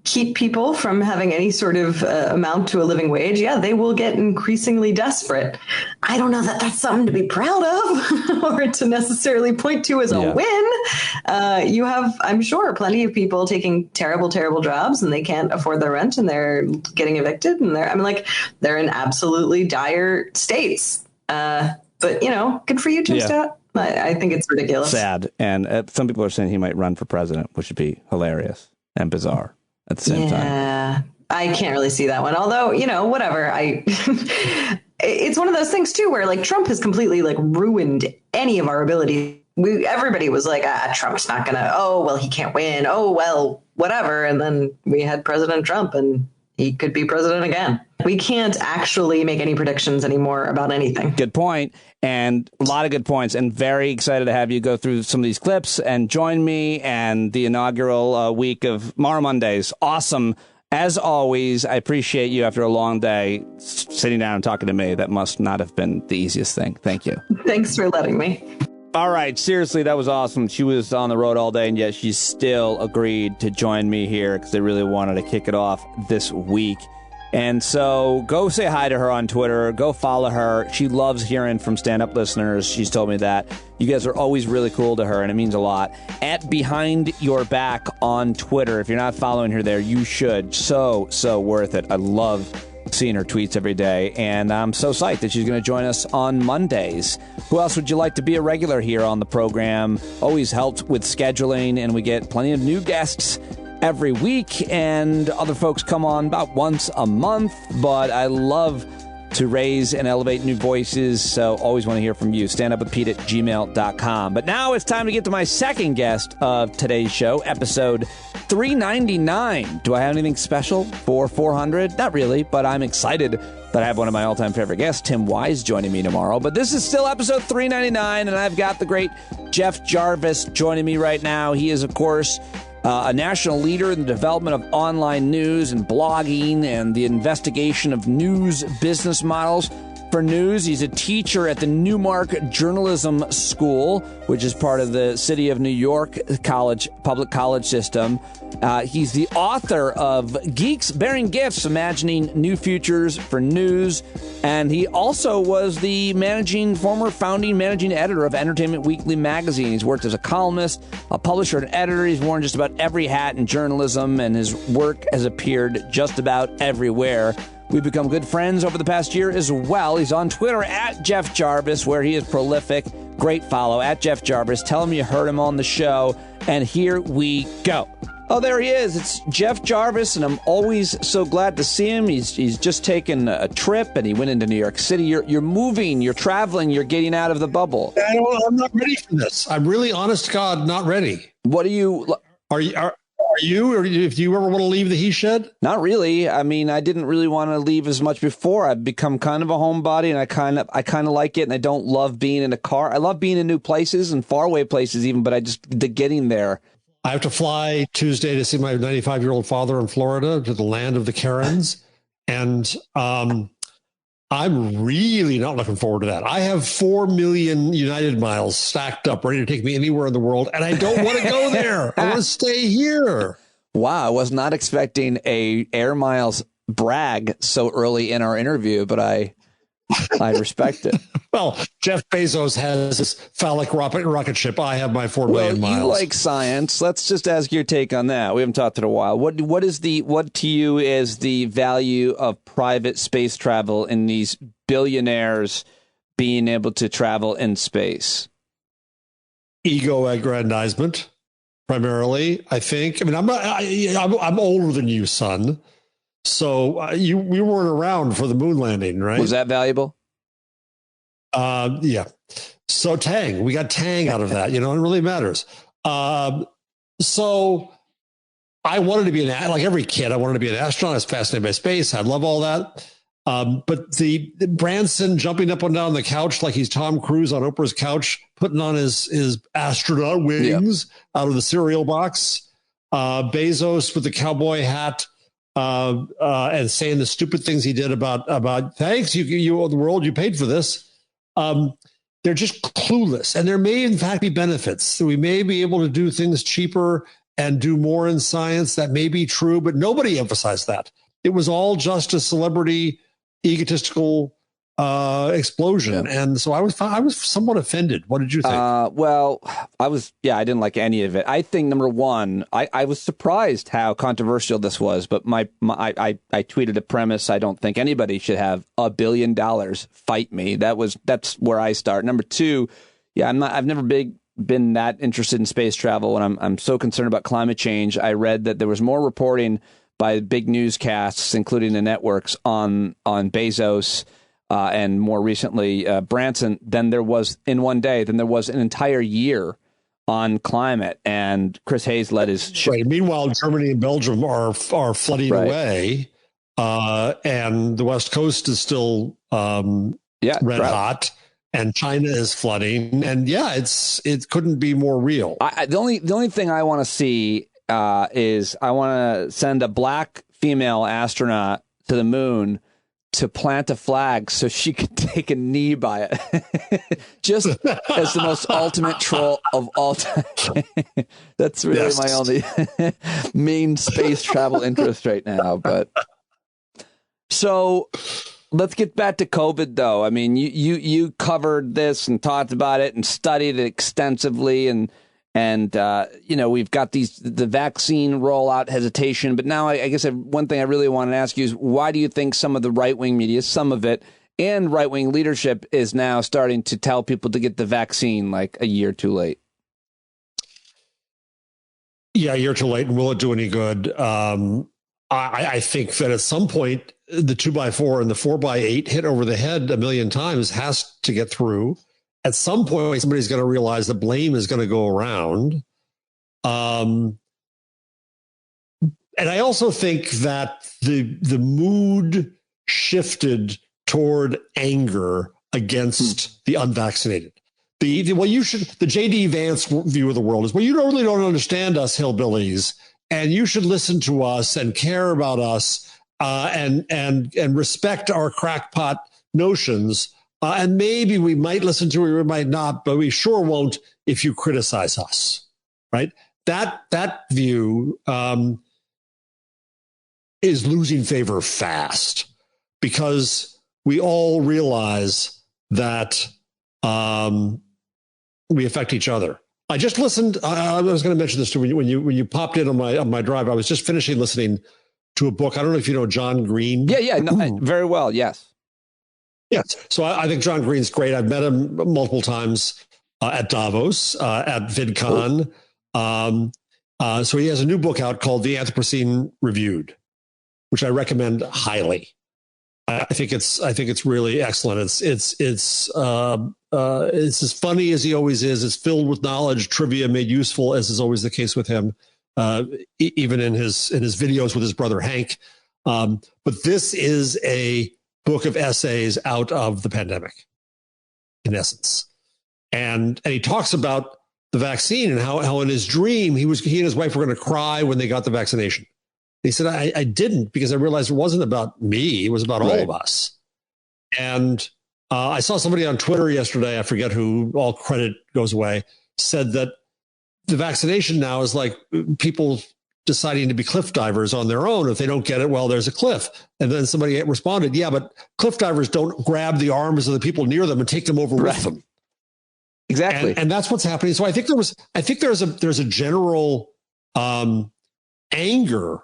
keep people from having any sort of amount to a living wage, they will get increasingly desperate. I don't know that that's something to be proud of or to necessarily point to as a win. You have, I'm sure, plenty of people taking terrible, terrible jobs and they can't afford their rent and they're getting evicted and they're in absolutely dire states. But, good for you, Tim Scott. I think it's ridiculous. Sad. And some people are saying he might run for president, which would be hilarious and bizarre at the same time. Yeah, I can't really see that one. Although, whatever. It's one of those things, too, where Trump has completely ruined any of our ability. Everybody was like, Trump's not going to. He can't win. Whatever. And then we had President Trump and he could be president again. We can't actually make any predictions anymore about anything. Good point. And a lot of good points. And very excited to have you go through some of these clips and join me and the inaugural week of Maura Mondays. Awesome. As always, I appreciate you after a long day sitting down and talking to me. That must not have been the easiest thing. Thank you. Thanks for letting me. All right. Seriously, that was awesome. She was on the road all day, and yet she still agreed to join me here because they really wanted to kick it off this week. And so go say hi to her on Twitter. Go follow her. She loves hearing from stand-up listeners. She's told me that. You guys are always really cool to her, and it means a lot. At Behind Your Back on Twitter. If you're not following her there, you should. So worth it. I love seeing her tweets every day, and I'm so psyched that she's going to join us on Mondays. Who else would you like to be a regular here on the program? Always helped with scheduling, and we get plenty of new guests every week, and other folks come on about once a month, but I love to raise and elevate new voices, so always want to hear from you. standupwithpete@gmail.com. But now it's time to get to my second guest of today's show, episode 399. Do I have anything special for 400? Not really, but I'm excited that I have one of my all-time favorite guests, Tim Wise, joining me tomorrow. But this is still episode 399, and I've got the great Jeff Jarvis joining me right now. He is, of course, a national leader in the development of online news and blogging and the investigation of news business models for news. He's a teacher at the Newmark Journalism School, which is part of the City of New York public college system. He's the author of Geeks Bearing Gifts, Imagining New Futures for News. And he also was the former founding managing editor of Entertainment Weekly magazine. He's worked as a columnist, a publisher, and editor. He's worn just about every hat in journalism, and his work has appeared just about everywhere. We've become good friends over the past year as well. He's on Twitter at Jeff Jarvis, where he is prolific. Great follow at Jeff Jarvis. Tell him you heard him on the show. And here we go. Oh, there he is. It's Jeff Jarvis, and I'm always so glad to see him. He's just taken a trip, and he went into New York City. You're moving, you're traveling, you're getting out of the bubble. I'm not ready for this. I'm really, honest to God, not ready. What are you? Are you, or if you ever want to leave the he shed? Not really. I mean, I didn't really want to leave as much before. I've become kind of a homebody, and I kind of like it. And I don't love being in a car. I love being in new places and faraway places, even. But the getting there. I have to fly Tuesday to see my 95-year-old father in Florida, to the land of the Karens, and I'm really not looking forward to that. I have 4 million United miles stacked up, ready to take me anywhere in the world, and I don't want to go there. I want to stay here. Wow, I was not expecting a air miles brag so early in our interview, but I respect it. Well, Jeff Bezos has his phallic rocket ship. I have my 4 million miles. You like science. Let's just ask your take on that. We haven't talked in a while. What to you is the value of private space travel and these billionaires being able to travel in space? Ego aggrandizement, primarily, I think. I mean, I'm older than you, son. So we weren't around for the moon landing, right? Was that valuable? Yeah. So we got Tang out of that. It really matters. So I wanted to be like every kid. I wanted to be an astronaut. I was fascinated by space. I love all that. But the Branson jumping up and down the couch like he's Tom Cruise on Oprah's couch, putting on his astronaut wings out of the cereal box. Bezos with the cowboy hat. And saying the stupid things he did about thanks, you owe the world, you paid for this. They're just clueless. And there may, in fact, be benefits. So we may be able to do things cheaper and do more in science. That may be true, but nobody emphasized that. It was all just a celebrity, egotistical explosion. Yeah. And so I was somewhat offended. What did you think? Well, I didn't like any of it. I think, number one, I was surprised how controversial this was, but I tweeted a premise. I don't think anybody should have $1 billion fight me. That's where I start. Number two, I've never been that interested in space travel, and I'm so concerned about climate change. I read that there was more reporting by big newscasts, including the networks, on Bezos, and more recently Branson, than there was in one day, than there was an entire year on climate. And Chris Hayes led his ship. Right. Meanwhile, Germany and Belgium are flooding away, and the West Coast is still red hot, and China is flooding. And it couldn't be more real. The only thing I want to see is I want to send a black female astronaut to the moon to plant a flag so she could take a knee by it. Just as the most ultimate troll of all time. That's really my only main space travel interest right now. But so let's get back to COVID, though. I mean, you covered this and talked about it and studied it extensively, and we've got the vaccine rollout hesitation. But now I guess one thing I really want to ask you is, why do you think some of the right-wing media, some of it, and right-wing leadership is now starting to tell people to get the vaccine like a year too late? Yeah, a year too late. And will it do any good? I think that at some point, the 2x4 and the 4x8 hit over the head 1 million times has to get through. At some point, somebody's going to realize the blame is going to go around. And I also think that the mood shifted toward anger against the unvaccinated. The J.D. Vance view of the world is, well, you really don't understand us hillbillies, and you should listen to us and care about us and respect our crackpot notions. And maybe we might listen to it, or we might not, but we sure won't if you criticize us, right? That view is losing favor fast, because we all realize that we affect each other. I just listened. I was going to mention this too when you popped in on my drive. I was just finishing listening to a book. I don't know if you know John Green. Yeah, no, very well. Yes. Yes. So I think John Green's great. I've met him multiple times at Davos, at VidCon. So he has a new book out called The Anthropocene Reviewed, which I recommend highly. I think it's really excellent. It's as funny as he always is. It's filled with knowledge, trivia made useful, as is always the case with him, even in his videos with his brother Hank. But this is a book of essays out of the pandemic, in essence, and he talks about the vaccine and how in his dream he and his wife were going to cry when they got the vaccination. He said, I didn't, because I realized it wasn't about me. It was about all of us. And I saw somebody on Twitter yesterday, I forget who, all credit goes away, said that the vaccination now is like people deciding to be cliff divers on their own. If they don't get it, well, there's a cliff. And then somebody responded, yeah, but cliff divers don't grab the arms of the people near them and take them over with them. Exactly. And that's what's happening. So I think there's a general anger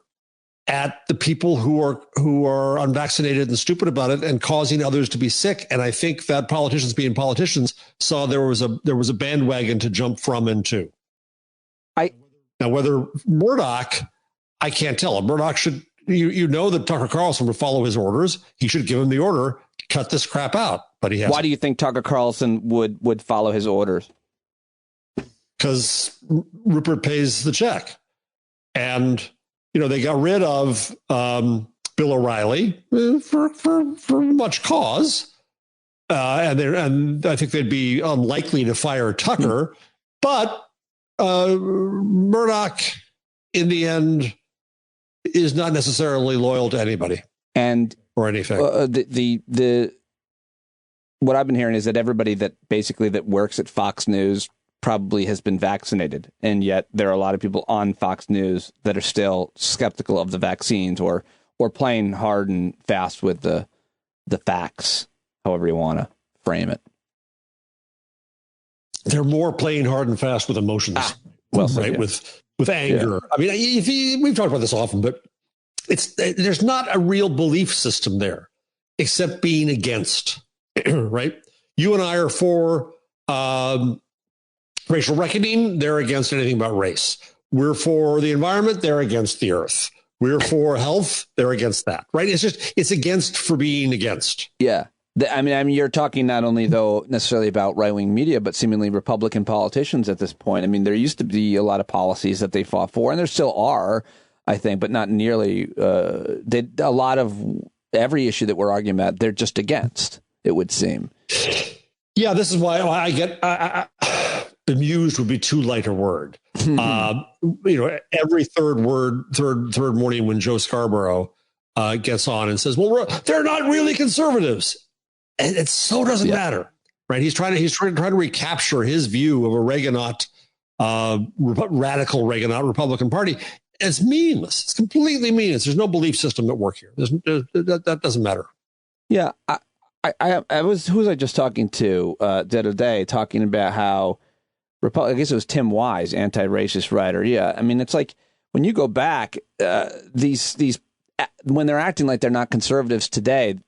at the people who are unvaccinated and stupid about it and causing others to be sick. And I think that politicians, being politicians, saw there was a bandwagon to jump from and to. Now, whether Murdoch, I can't tell. Murdoch should, you know that Tucker Carlson would follow his orders. He should give him the order, cut this crap out. But he hasn't. Why do you think Tucker Carlson would follow his orders? Because Rupert pays the check. And, they got rid of Bill O'Reilly for much cause. And I think they'd be unlikely to fire Tucker. But Murdoch, in the end, is not necessarily loyal to anybody or anything. What I've been hearing is that everybody that works at Fox News probably has been vaccinated, and yet there are a lot of people on Fox News that are still skeptical of the vaccines or playing hard and fast with the facts, however you want to frame it. They're more playing hard and fast with emotions, right? Yeah. With anger. Yeah. I mean, we've talked about this often, but there's not a real belief system there, except being against. Right? You and I are for racial reckoning. They're against anything about race. We're for the environment. They're against the earth. We're for health. They're against that. Right? It's against for being against. Yeah. I mean, you're talking not only, though, necessarily about right-wing media, but seemingly Republican politicians at this point. I mean, there used to be a lot of policies that they fought for, and there still are, I think, but not nearly. A lot of every issue that we're arguing about, they're just against, it would seem. Yeah, this is why I get bemused would be too light a word. Every third morning when Joe Scarborough gets on and says, "Well, they're not really conservatives," and it so doesn't matter, right? He's trying to recapture his view of a Reaganite, radical Reaganite Republican Party. It's meaningless. It's completely meaningless. There's no belief system at work here. That doesn't matter. Yeah, I was, who was I just talking to the other day, talking about how I guess it was Tim Wise, anti-racist writer. Yeah, I mean, it's like when you go back, these when they're acting like they're not conservatives today,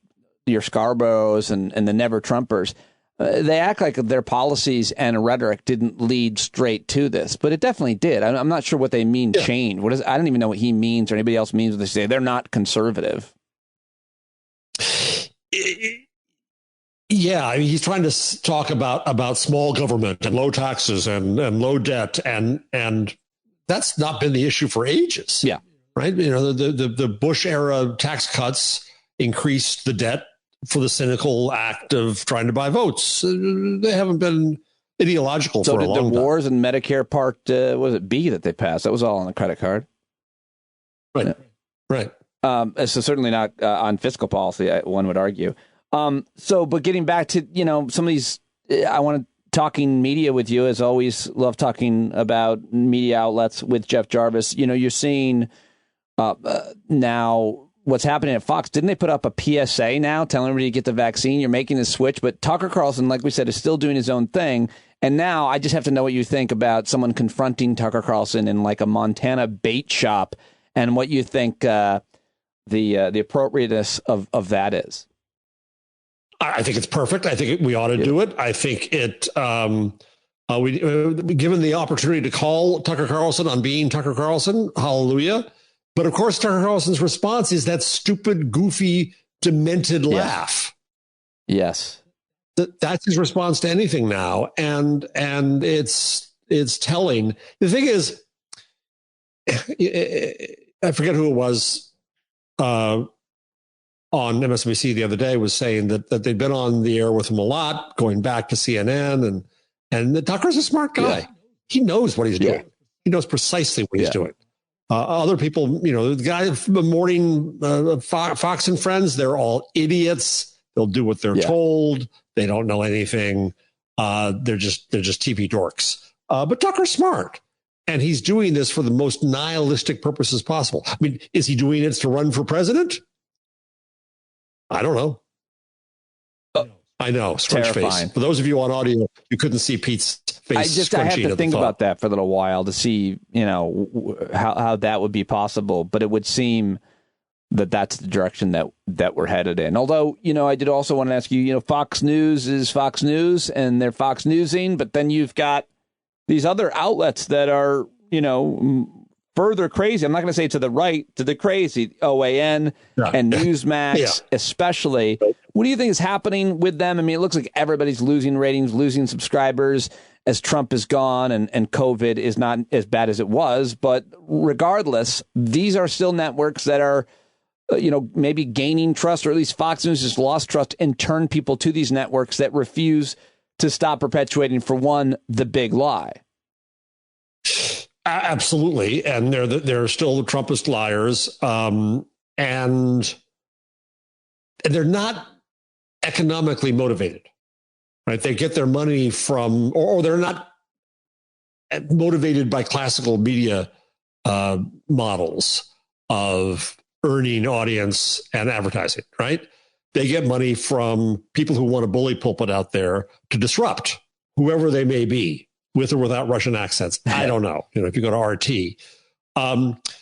your Scarboroughs and the Never Trumpers, they act like their policies and rhetoric didn't lead straight to this, but it definitely did. I'm not sure what they mean change. I don't even know what he means or anybody else means when they say they're not conservative. Yeah, I mean, he's trying to talk about small government and low taxes and low debt, and that's not been the issue for ages. Yeah, right. The Bush era tax cuts increased the debt for the cynical act of trying to buy votes. They haven't been ideological for a long time. So did the wars and Medicare Part was it B that they passed? That was all on the credit card. Right. Yeah. Right. So certainly not on fiscal policy, one would argue. But getting back to, some of these, I want to talking media with you, as always, love talking about media outlets with Jeff Jarvis. You're seeing now what's happening at Fox. Didn't they put up a PSA now telling everybody to get the vaccine? You're making this switch, but Tucker Carlson, like we said, is still doing his own thing. And now I just have to know what you think about someone confronting Tucker Carlson in like a Montana bait shop and what you think the appropriateness of that is. I think it's perfect. I think we ought to do it. I think it Given the opportunity to call Tucker Carlson on being Tucker Carlson, hallelujah. But of course, Tucker Carlson's response is that stupid, goofy, demented laugh. Yes. That's his response to anything now. And it's telling. The thing is, I forget who it was on MSNBC the other day was saying that they'd been on the air with him a lot, going back to CNN, and the Tucker's a smart guy. Yeah. He knows what he's doing. He knows precisely what he's doing. Other people, the guy from the morning, Fox and Friends, they're all idiots. They'll do what they're told. They don't know anything. They're just TV dorks. But Tucker's smart. And he's doing this for the most nihilistic purposes possible. I mean, is he doing it to run for president? I don't know. I know. Scrunch face. For those of you on audio, you couldn't see Pete's face. I have to think about that for a little while to see, how that would be possible. But it would seem that that's the direction that we're headed in. Although, I did also want to ask you, Fox News is Fox News and they're Fox Newsing, but then you've got these other outlets that are, further crazy. I'm not going to say to the right, to the crazy, OAN and Newsmax especially. What do you think is happening with them? I mean, it looks like everybody's losing ratings, losing subscribers as Trump is gone and COVID is not as bad as it was. But regardless, these are still networks that are, maybe gaining trust, or at least Fox News has lost trust and turned people to these networks that refuse to stop perpetuating, for one, the big lie. Absolutely. And they're still the Trumpist liars. And they're not economically motivated, right? They get their money from, or they're not motivated by classical media models of earning audience and advertising, right? They get money from people who want to bully pulpit out there to disrupt whoever they may be, with or without Russian accents. I don't know. If you go to RT.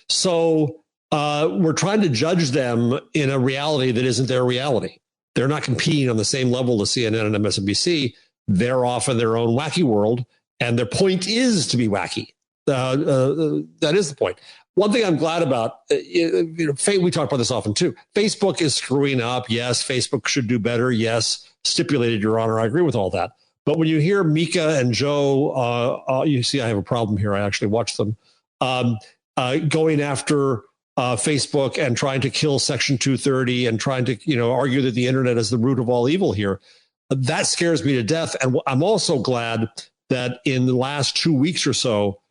So we're trying to judge them in a reality that isn't their reality. They're not competing on the same level as CNN and MSNBC. They're off in their own wacky world, and their point is to be wacky. That is the point. One thing I'm glad about, we talk about this often too. Facebook is screwing up. Yes, Facebook should do better. Yes, stipulated, Your Honor. I agree with all that. But when you hear Mika and Joe, you see I have a problem here. I actually watched them going after Facebook and trying to kill Section 230 and trying to, argue that the internet is the root of all evil here. That scares me to death. And I'm also glad that in the last 2 weeks or so,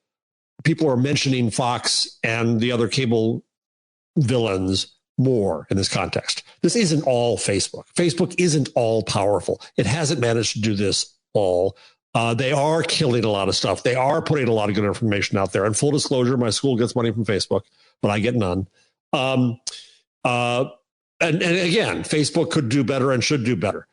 people are mentioning Fox and the other cable villains more in this context. This isn't all Facebook. Facebook isn't all powerful. It hasn't managed to do this all. They are killing a lot of stuff. They are putting a lot of good information out there. And full disclosure, my school gets money from Facebook, but I get none. And again, Facebook could do better and should do better.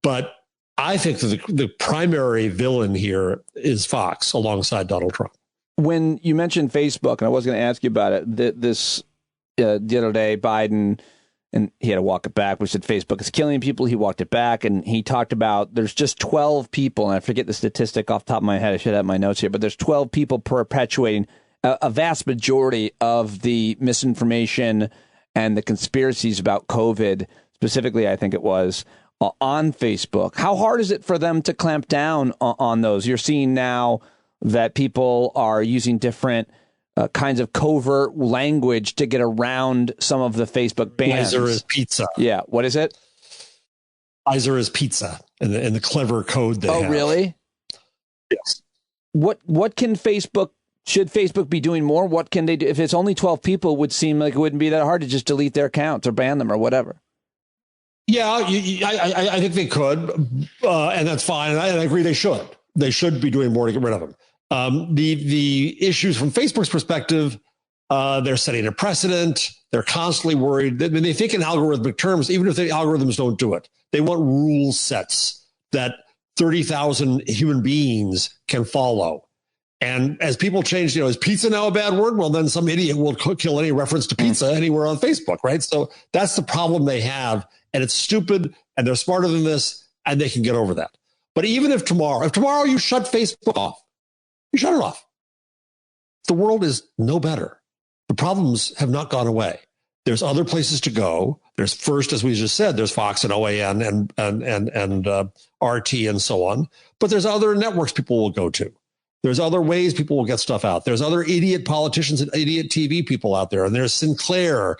But I think that the primary villain here is Fox alongside Donald Trump. When you mentioned Facebook, and I was going to ask you about it, the other day, Biden, and he had to walk it back. We said Facebook is killing people. He walked it back, and he talked about there's just 12 people, and I forget the statistic off the top of my head. I should have my notes here, but there's 12 people perpetuating a vast majority of the misinformation and the conspiracies about COVID, specifically, I think it was, on Facebook. How hard is it for them to clamp down on those? You're seeing now that people are using different kinds of covert language to get around some of the Facebook bans. Pfizer is pizza. Yeah. What is it? Pfizer is pizza and the clever code they have. Oh, really? Yes. What can should Facebook be doing more? What can they do? If it's only 12 people, it would seem like it wouldn't be that hard to just delete their accounts or ban them or whatever. Yeah, I think they could. And that's fine. And I agree they should. They should be doing more to get rid of them. The issues from Facebook's perspective, they're setting a precedent. They're constantly worried. They think in algorithmic terms, even if the algorithms don't do it. They want rule sets that 30,000 human beings can follow. And as people change, is pizza now a bad word? Well, then some idiot will kill any reference to pizza anywhere on Facebook, right? So that's the problem they have. And it's stupid, and they're smarter than this, and they can get over that. But even if tomorrow you shut Facebook off, you shut it off. The world is no better. The problems have not gone away. There's other places to go. There's first, as we just said, there's Fox and OAN and RT and so on. But there's other networks people will go to. There's other ways people will get stuff out. There's other idiot politicians and idiot TV people out there. And there's Sinclair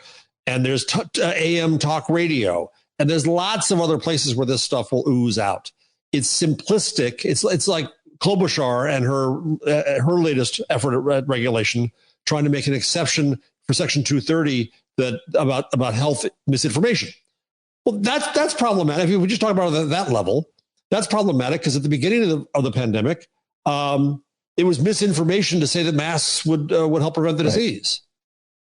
and there's AM talk radio. And there's lots of other places where this stuff will ooze out. It's simplistic. It's like Klobuchar and her latest effort at regulation, trying to make an exception for Section 230 that about health misinformation. Well, that's problematic. If we just talk about it at that level, that's problematic because at the beginning of the pandemic, it was misinformation to say that masks would help prevent the disease,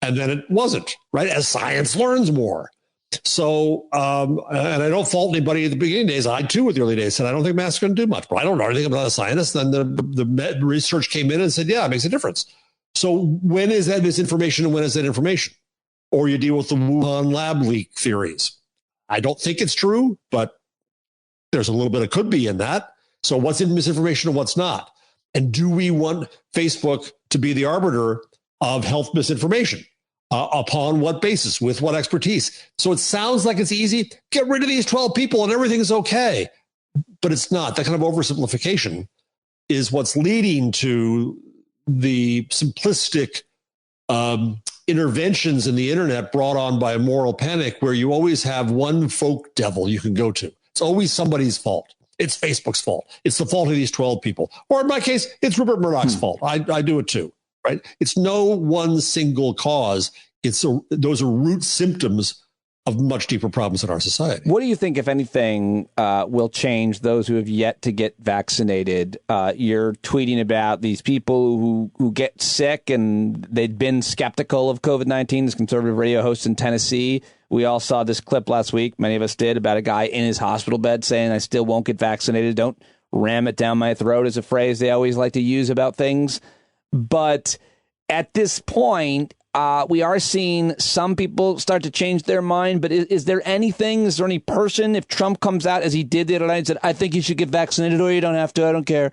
and then it wasn't, right? As science learns more. So, and I don't fault anybody at the beginning days. I too, with the early days, said I don't think masks are going to do much, but I don't know anything about a scientist. Then the research came in and said, yeah, it makes a difference. So when is that misinformation and when is that information? Or you deal with the Wuhan lab leak theories. I don't think it's true, but there's a little bit of could be in that. So what's in misinformation and what's not? And do we want Facebook to be the arbiter of health misinformation? Upon what basis? With what expertise? So it sounds like it's easy. Get rid of these 12 people and everything's okay. But it's not. That kind of oversimplification is what's leading to the simplistic interventions in the internet brought on by a moral panic where you always have one folk devil you can go to. It's always somebody's fault. It's Facebook's fault. It's the fault of these 12 people. Or in my case, it's Rupert Murdoch's fault. I do it too, right? It's no one single cause. Those are root symptoms of much deeper problems in our society. What do you think, if anything, will change those who have yet to get vaccinated? You're tweeting about these people who get sick and they'd been skeptical of COVID-19, this conservative radio host in Tennessee. We all saw this clip last week, many of us did, about a guy in his hospital bed saying, I still won't get vaccinated. Don't ram it down my throat is a phrase they always like to use about things. But at this point, we are seeing some people start to change their mind. But is there any person, if Trump comes out as he did the other night and said, I think you should get vaccinated or you don't have to, I don't care.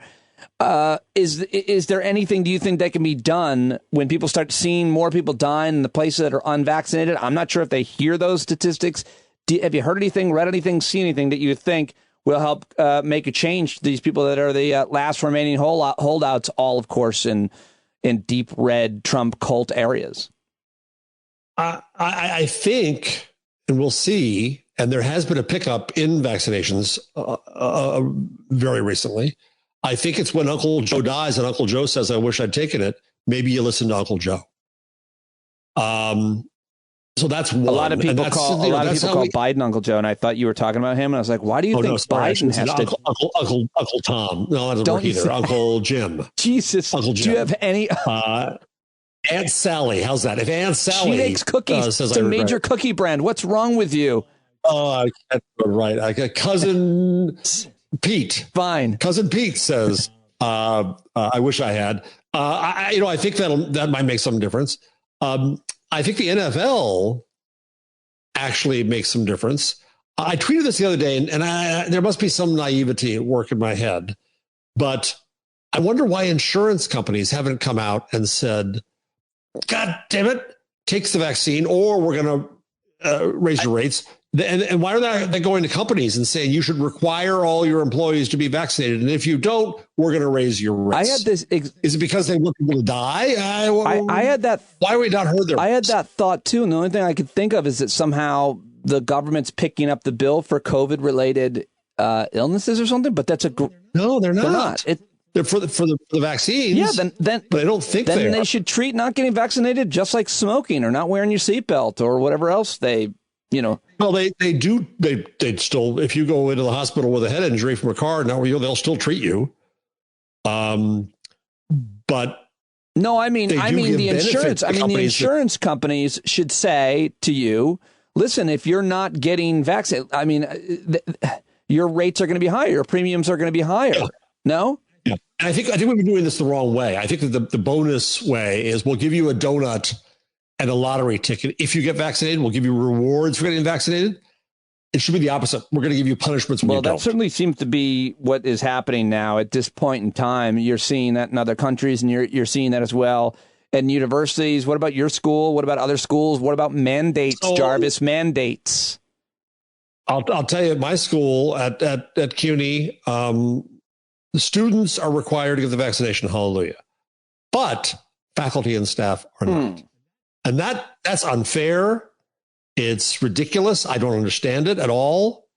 Is there anything, do you think, that can be done when people start seeing more people dying in the places that are unvaccinated? I'm not sure if they hear those statistics. Have you heard anything, read anything, seen anything that you think will help make a change to these people that are the last remaining holdouts, all, of course, in deep red Trump cult areas? I think, and we'll see, and there has been a pickup in vaccinations very recently. I think it's when Uncle Joe dies and Uncle Joe says, I wish I'd taken it. Maybe you listen to Uncle Joe. So that's one. A lot of people call Biden Uncle Joe, and I thought you were talking about him. And I was like, why do you think Biden has to? Uncle Tom. No, that doesn't work either. Uncle Jim. Jesus. Uncle Jim. Do you have any? Aunt Sally. How's that? If Aunt Sally. She makes cookies. It's a major cookie brand. What's wrong with you? Oh, right. I got cousin Pete. Fine. Cousin Pete says, I wish I had. I think that might make some difference. I think the NFL actually makes some difference. I tweeted this the other day, and there must be some naivety at work in my head, but I wonder why insurance companies haven't come out and said, God damn it, take the vaccine, or we're going to raise your rates. And why are they going to companies and saying you should require all your employees to be vaccinated? And if you don't, we're going to raise your rates. I had this. Is it because they want people to die? I had that. Why have we not heard their? I had that thought too. And the only thing I could think of is that somehow the government's picking up the bill for COVID-related illnesses or something. But that's no, they're not. They're for the vaccines. Yeah, then but I don't think then they should treat not getting vaccinated just like smoking or not wearing your seatbelt or whatever else they. Well, they do. They still, if you go into the hospital with a head injury from a car, they'll still treat you. But no, I mean the insurance. The insurance companies should say to you, listen, if you're not getting vaccinated, your rates are going to be higher. Your premiums are going to be higher. Yeah. No. Yeah. And I think we've been doing this the wrong way. I think that the bonus way is we'll give you a donut and a lottery ticket. If you get vaccinated, we'll give you rewards for getting vaccinated. It should be the opposite. We're going to give you punishments when you don't. Well, that certainly seems to be what is happening now at this point in time. You're seeing that in other countries, and you're seeing that as well in universities. What about your school? What about other schools? What about mandates, Jarvis? Mandates. I'll tell you, at my school at CUNY, the students are required to get the vaccination. Hallelujah. But faculty and staff are not. And that's unfair. It's ridiculous. I don't understand it at all.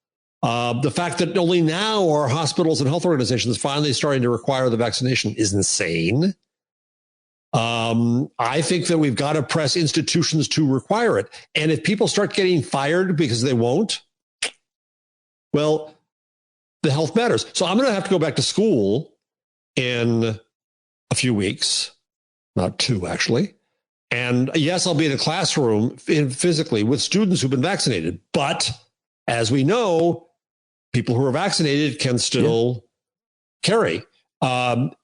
The fact that only now are hospitals and health organizations finally starting to require the vaccination is insane. I think that we've got to press institutions to require it. And if people start getting fired because they won't, well, the health matters. So I'm going to have to go back to school in a few weeks, not 2 actually. And yes, I'll be in a classroom physically with students who've been vaccinated. But as we know, people who are vaccinated can still carry. And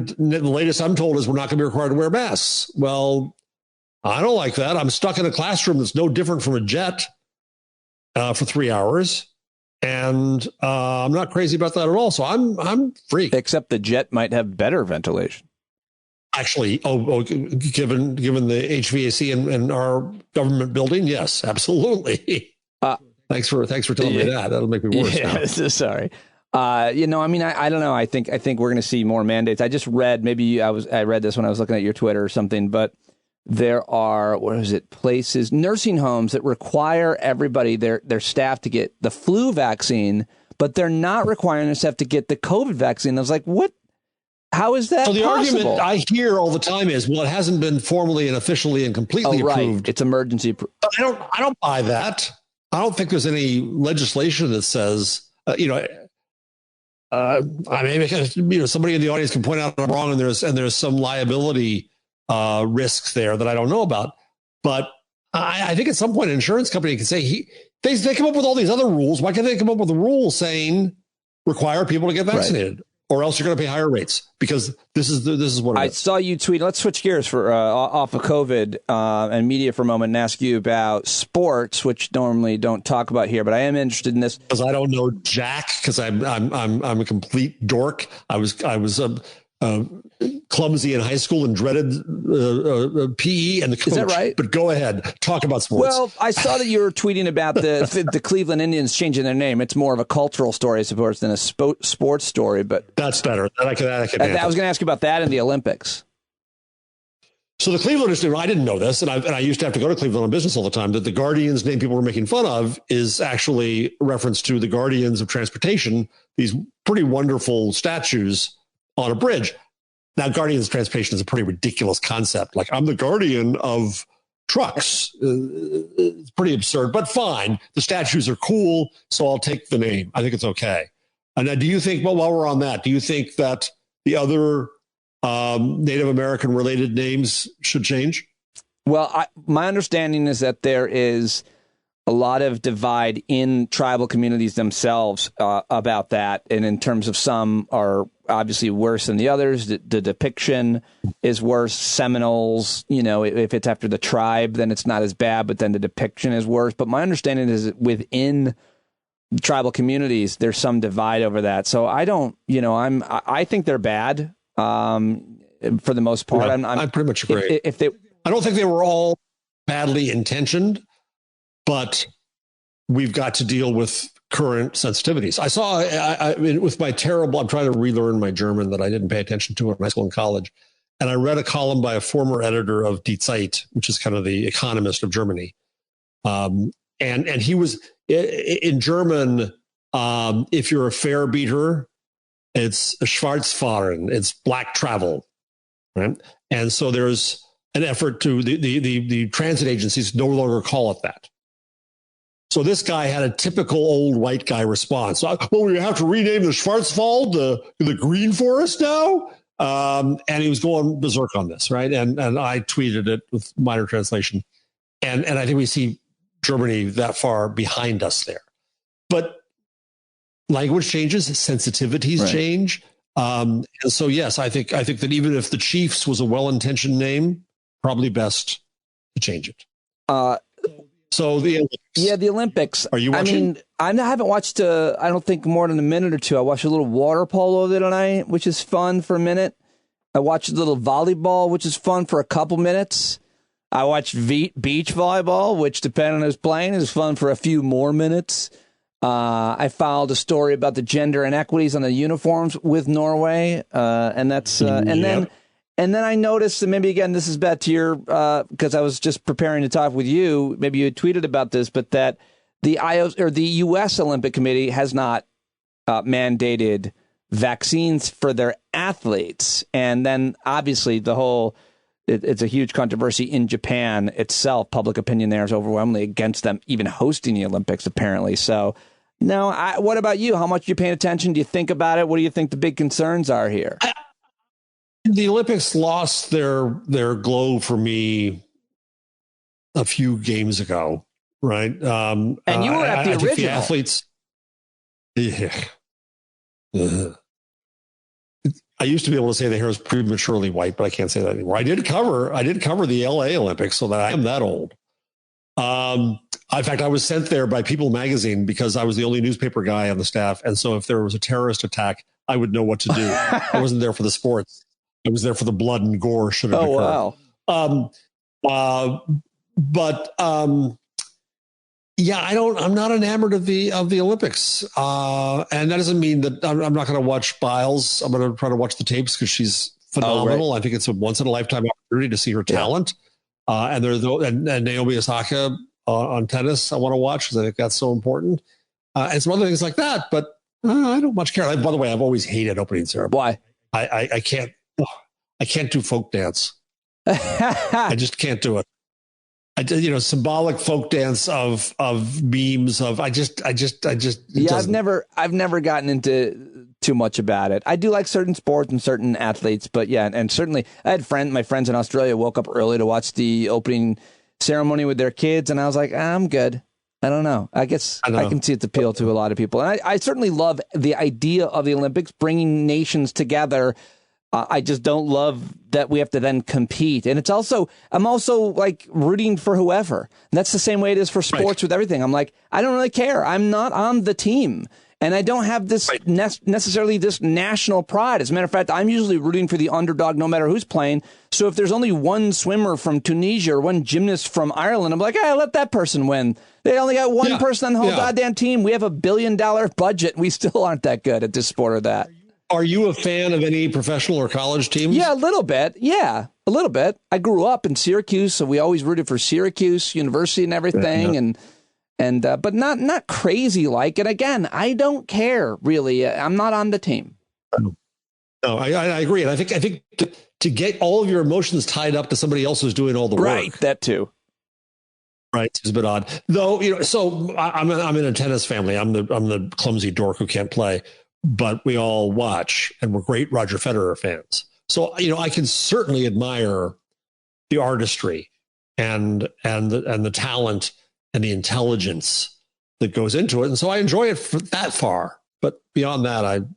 the latest I'm told is we're not going to be required to wear masks. Well, I don't like that. I'm stuck in a classroom that's no different from a jet for 3 hours. And I'm not crazy about that at all. So I'm free. Except the jet might have better ventilation. Actually, given the HVAC in our government building, yes, absolutely. Thanks for telling me that. That'll make me worse. Yeah, sorry. I don't know. I think we're going to see more mandates. I just read, I read this when I was looking at your Twitter or something, but there are, places, nursing homes that require everybody, their staff to get the flu vaccine, but they're not requiring their staff to get the COVID vaccine. I was like, what? How is that possible? Argument I hear all the time is, well, it hasn't been formally and officially and completely approved. It's emergency. I don't buy that. I don't think there's any legislation that says, somebody in the audience can point out I'm wrong, and there's some liability risks there that I don't know about. But I think at some point an insurance company can say they come up with all these other rules. Why can't they come up with a rule saying require people to get vaccinated? Right. Or else you're going to pay higher rates, because this is what it is. I saw you tweet. Let's switch gears for off of COVID and media for a moment and ask you about sports, which normally don't talk about here, but I am interested in this because I don't know jack, because I'm a complete dork. I was clumsy in high school and dreaded PE and the coach. Is that right? But go ahead, talk about sports. Well, I saw that you were tweeting about the Cleveland Indians changing their name. It's more of a cultural story, I suppose, than a sports story. But that's better. I was going to ask you about that in the Olympics. So the Cleveland Indians, I didn't know this, and I used to have to go to Cleveland on business all the time, that the Guardians name people were making fun of is actually a reference to the Guardians of Transportation, these pretty wonderful statues on a bridge. Now, Guardians of Transportation is a pretty ridiculous concept. Like, I'm the guardian of trucks. It's pretty absurd, but fine. The statues are cool, so I'll take the name. I think it's okay. And now, do you think, well, while we're on that, do you think that the other Native American related names should change? Well, my understanding is that there is a lot of divide in tribal communities themselves about that. And in terms of some are obviously worse than the others. The depiction is worse. Seminoles, if it's after the tribe, then it's not as bad, but then the depiction is worse. But my understanding is that within tribal communities, there's some divide over that. So I don't, I think they're bad for the most part. Yeah, I pretty much agree. I don't think they were all badly intentioned, but we've got to deal with current sensitivities. I saw with my I'm trying to relearn my German that I didn't pay attention to in high school and college. And I read a column by a former editor of Die Zeit, which is kind of the Economist of Germany. And he was in German. If you're a fare beater, it's Schwarzfahren, it's black travel. Right. And so there's an effort to the transit agencies no longer call it that. So this guy had a typical old white guy response. Well, we have to rename the Schwarzwald the Green Forest now? And he was going berserk on this, right? And I tweeted it with minor translation. And I think we see Germany that far behind us there. But language changes, sensitivities change. And so, yes, I think that even if the Chiefs was a well-intentioned name, probably best to change it. So the Olympics. Yeah, the Olympics. Are you watching? I mean, I haven't watched, I don't think more than a minute or two. I watched a little water polo the other night, which is fun for a minute. I watched a little volleyball, which is fun for a couple minutes. I watched beach volleyball, which, depending on who's playing, is fun for a few more minutes. I filed a story about the gender inequities on the uniforms with Norway, and that's and then I noticed, and maybe again this is back to your because I was just preparing to talk with you. Maybe you had tweeted about this, but that the U.S. Olympic Committee has not mandated vaccines for their athletes, and then obviously the whole. It's a huge controversy in Japan itself. Public opinion there is overwhelmingly against them even hosting the Olympics, apparently. So, no, what about you? How much are you paying attention? Do you think about it? What do you think the big concerns are here? The Olympics lost their glow for me a few games ago, right? And you were at the original. The athletes. Yeah. I used to be able to say the hair was prematurely white, but I can't say that anymore. I did cover the LA Olympics, so that I am that old. In fact, I was sent there by People magazine because I was the only newspaper guy on the staff. And so if there was a terrorist attack, I would know what to do. I wasn't there for the sports. I was there for the blood and gore should it occur. Wow. Yeah, I'm not enamored of the Olympics. And that doesn't mean that I'm not going to watch Biles. I'm going to try to watch the tapes because she's phenomenal. I think it's a once in a lifetime opportunity to see her talent. And Naomi Osaka on tennis, I want to watch because I think that's so important. And some other things like that, but I don't much care. By the way, I've always hated opening ceremony. Why? I can't do folk dance. I just can't do it. Symbolic folk dance of memes of I've never gotten into too much about it. I do like certain sports and certain athletes, but yeah, and certainly I had my friends in Australia woke up early to watch the opening ceremony with their kids, and I was like, I'm good. I don't know. I guess I can see its appeal to a lot of people, and I certainly love the idea of the Olympics bringing nations together. I just don't love that we have to then compete. And I'm also like rooting for whoever. And that's the same way it is for sports with everything. I'm like, I don't really care. I'm not on the team. And I don't have this necessarily this national pride. As a matter of fact, I'm usually rooting for the underdog no matter who's playing. So if there's only one swimmer from Tunisia or one gymnast from Ireland, I'm like, hey, let that person win. They only got one person on the whole goddamn team. We have $1 billion budget. We still aren't that good at this sport or that. Are you a fan of any professional or college teams? Yeah, a little bit. Yeah, a little bit. I grew up in Syracuse, so we always rooted for Syracuse University and everything, but not crazy like. And again, I don't care really. I'm not on the team. No, I agree, and I think to get all of your emotions tied up to somebody else who's doing all the work. Right, that too. Right, it's a bit odd, though. So I'm in a tennis family. I'm the clumsy dork who can't play. But we all watch, and we're great Roger Federer fans. So, I can certainly admire the artistry and the talent and the intelligence that goes into it. And so I enjoy it for that far. But beyond that,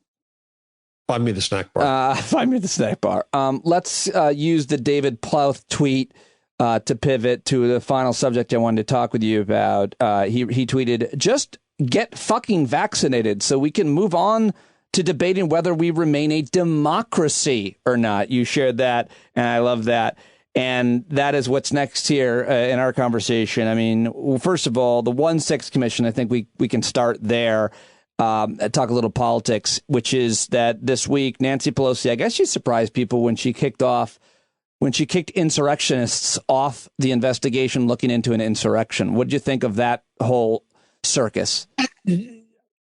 find me the snack bar. Find me the snack bar. Let's use the David Plouth tweet to pivot to the final subject I wanted to talk with you about. He tweeted, just get fucking vaccinated so we can move on to debating whether we remain a democracy or not. You shared that, and I love that. And that is what's next here in our conversation. I mean, first of all, the 1/6 Commission, I think we can start there, talk a little politics, which is that this week, Nancy Pelosi, I guess she surprised people when she kicked insurrectionists off the investigation looking into an insurrection. What did you think of that whole circus?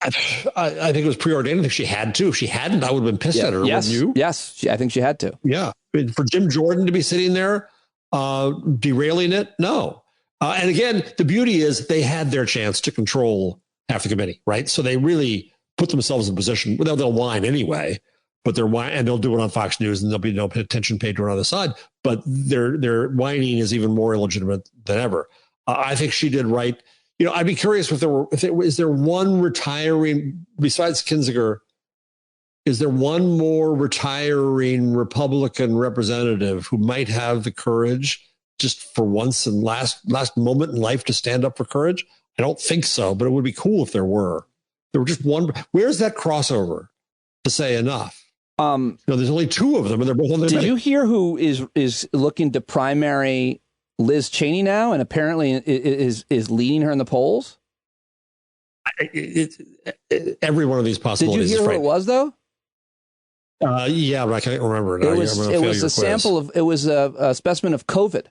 I think it was preordained. I think she had to. If she hadn't, I would have been pissed at her. Yes, wouldn't you? Yes, I think she had to. Yeah. For Jim Jordan to be sitting there derailing it, no. And again, the beauty is they had their chance to control half the committee, right? So they really put themselves in a position. Well, they'll whine anyway, but and they'll do it on Fox News, and there'll be no attention paid to it on the side. But their whining is even more illegitimate than ever. I think she did right. I'd be curious is there one retiring besides Kinzinger? Is there one more retiring Republican representative who might have the courage just for once and last moment in life to stand up for courage? I don't think so, but it would be cool if there were. There were just one. Where's that crossover to say enough? There's only two of them, and they're both on the. Did you hear who is looking to primary Liz Cheney now, and apparently is leading her in the polls? Every one of these possibilities. Did you hear who it was, though? Yeah, but I can't remember it. It was a sample of. It was a specimen of COVID.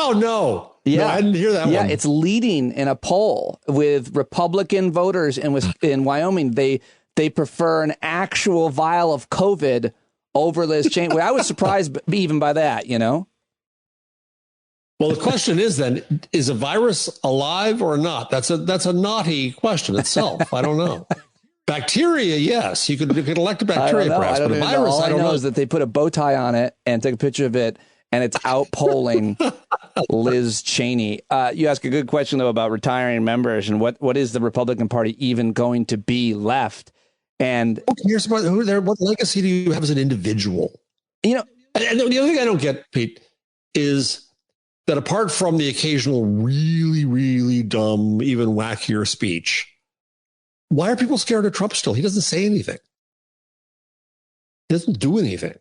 Oh no! Yeah, no, I didn't hear that one. Yeah, it's leading in a poll with Republican voters in Wyoming. They prefer an actual vial of COVID over Liz Cheney. Well, I was surprised even by that, Well, the question is then, is a virus alive or not? That's a knotty question itself. I don't know. Bacteria, yes. You could elect a bacteria perhaps, but a virus, all I don't know. Is that they put a bow tie on it and took a picture of it, and it's out polling Liz Cheney. You ask a good question, though, about retiring members and what is the Republican Party even going to be left? And here's what legacy do you have as an individual? And the other thing I don't get, Pete, is that apart from the occasional really, really dumb, even wackier speech, why are people scared of Trump still? He doesn't say anything. He doesn't do anything.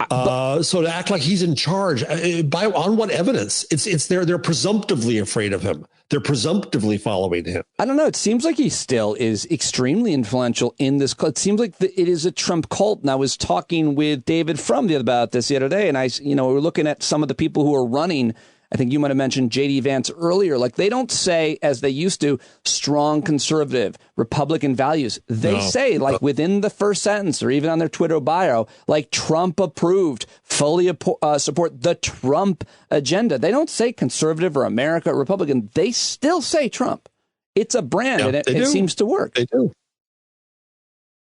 So to act like he's in charge, on what evidence? They're presumptively afraid of him. They're presumptively following him. I don't know. It seems like he still is extremely influential in this. It seems like it is a Trump cult. And I was talking with David Frum about this the other day, and we were looking at some of the people who are running. I think you might have mentioned J.D. Vance earlier. Like, they don't say, as they used to, strong conservative Republican values. They say, like, within the first sentence or even on their Twitter bio, like, Trump approved, fully support the Trump agenda. They don't say conservative or America or Republican. They still say Trump. It's a brand, and it seems to work. They do.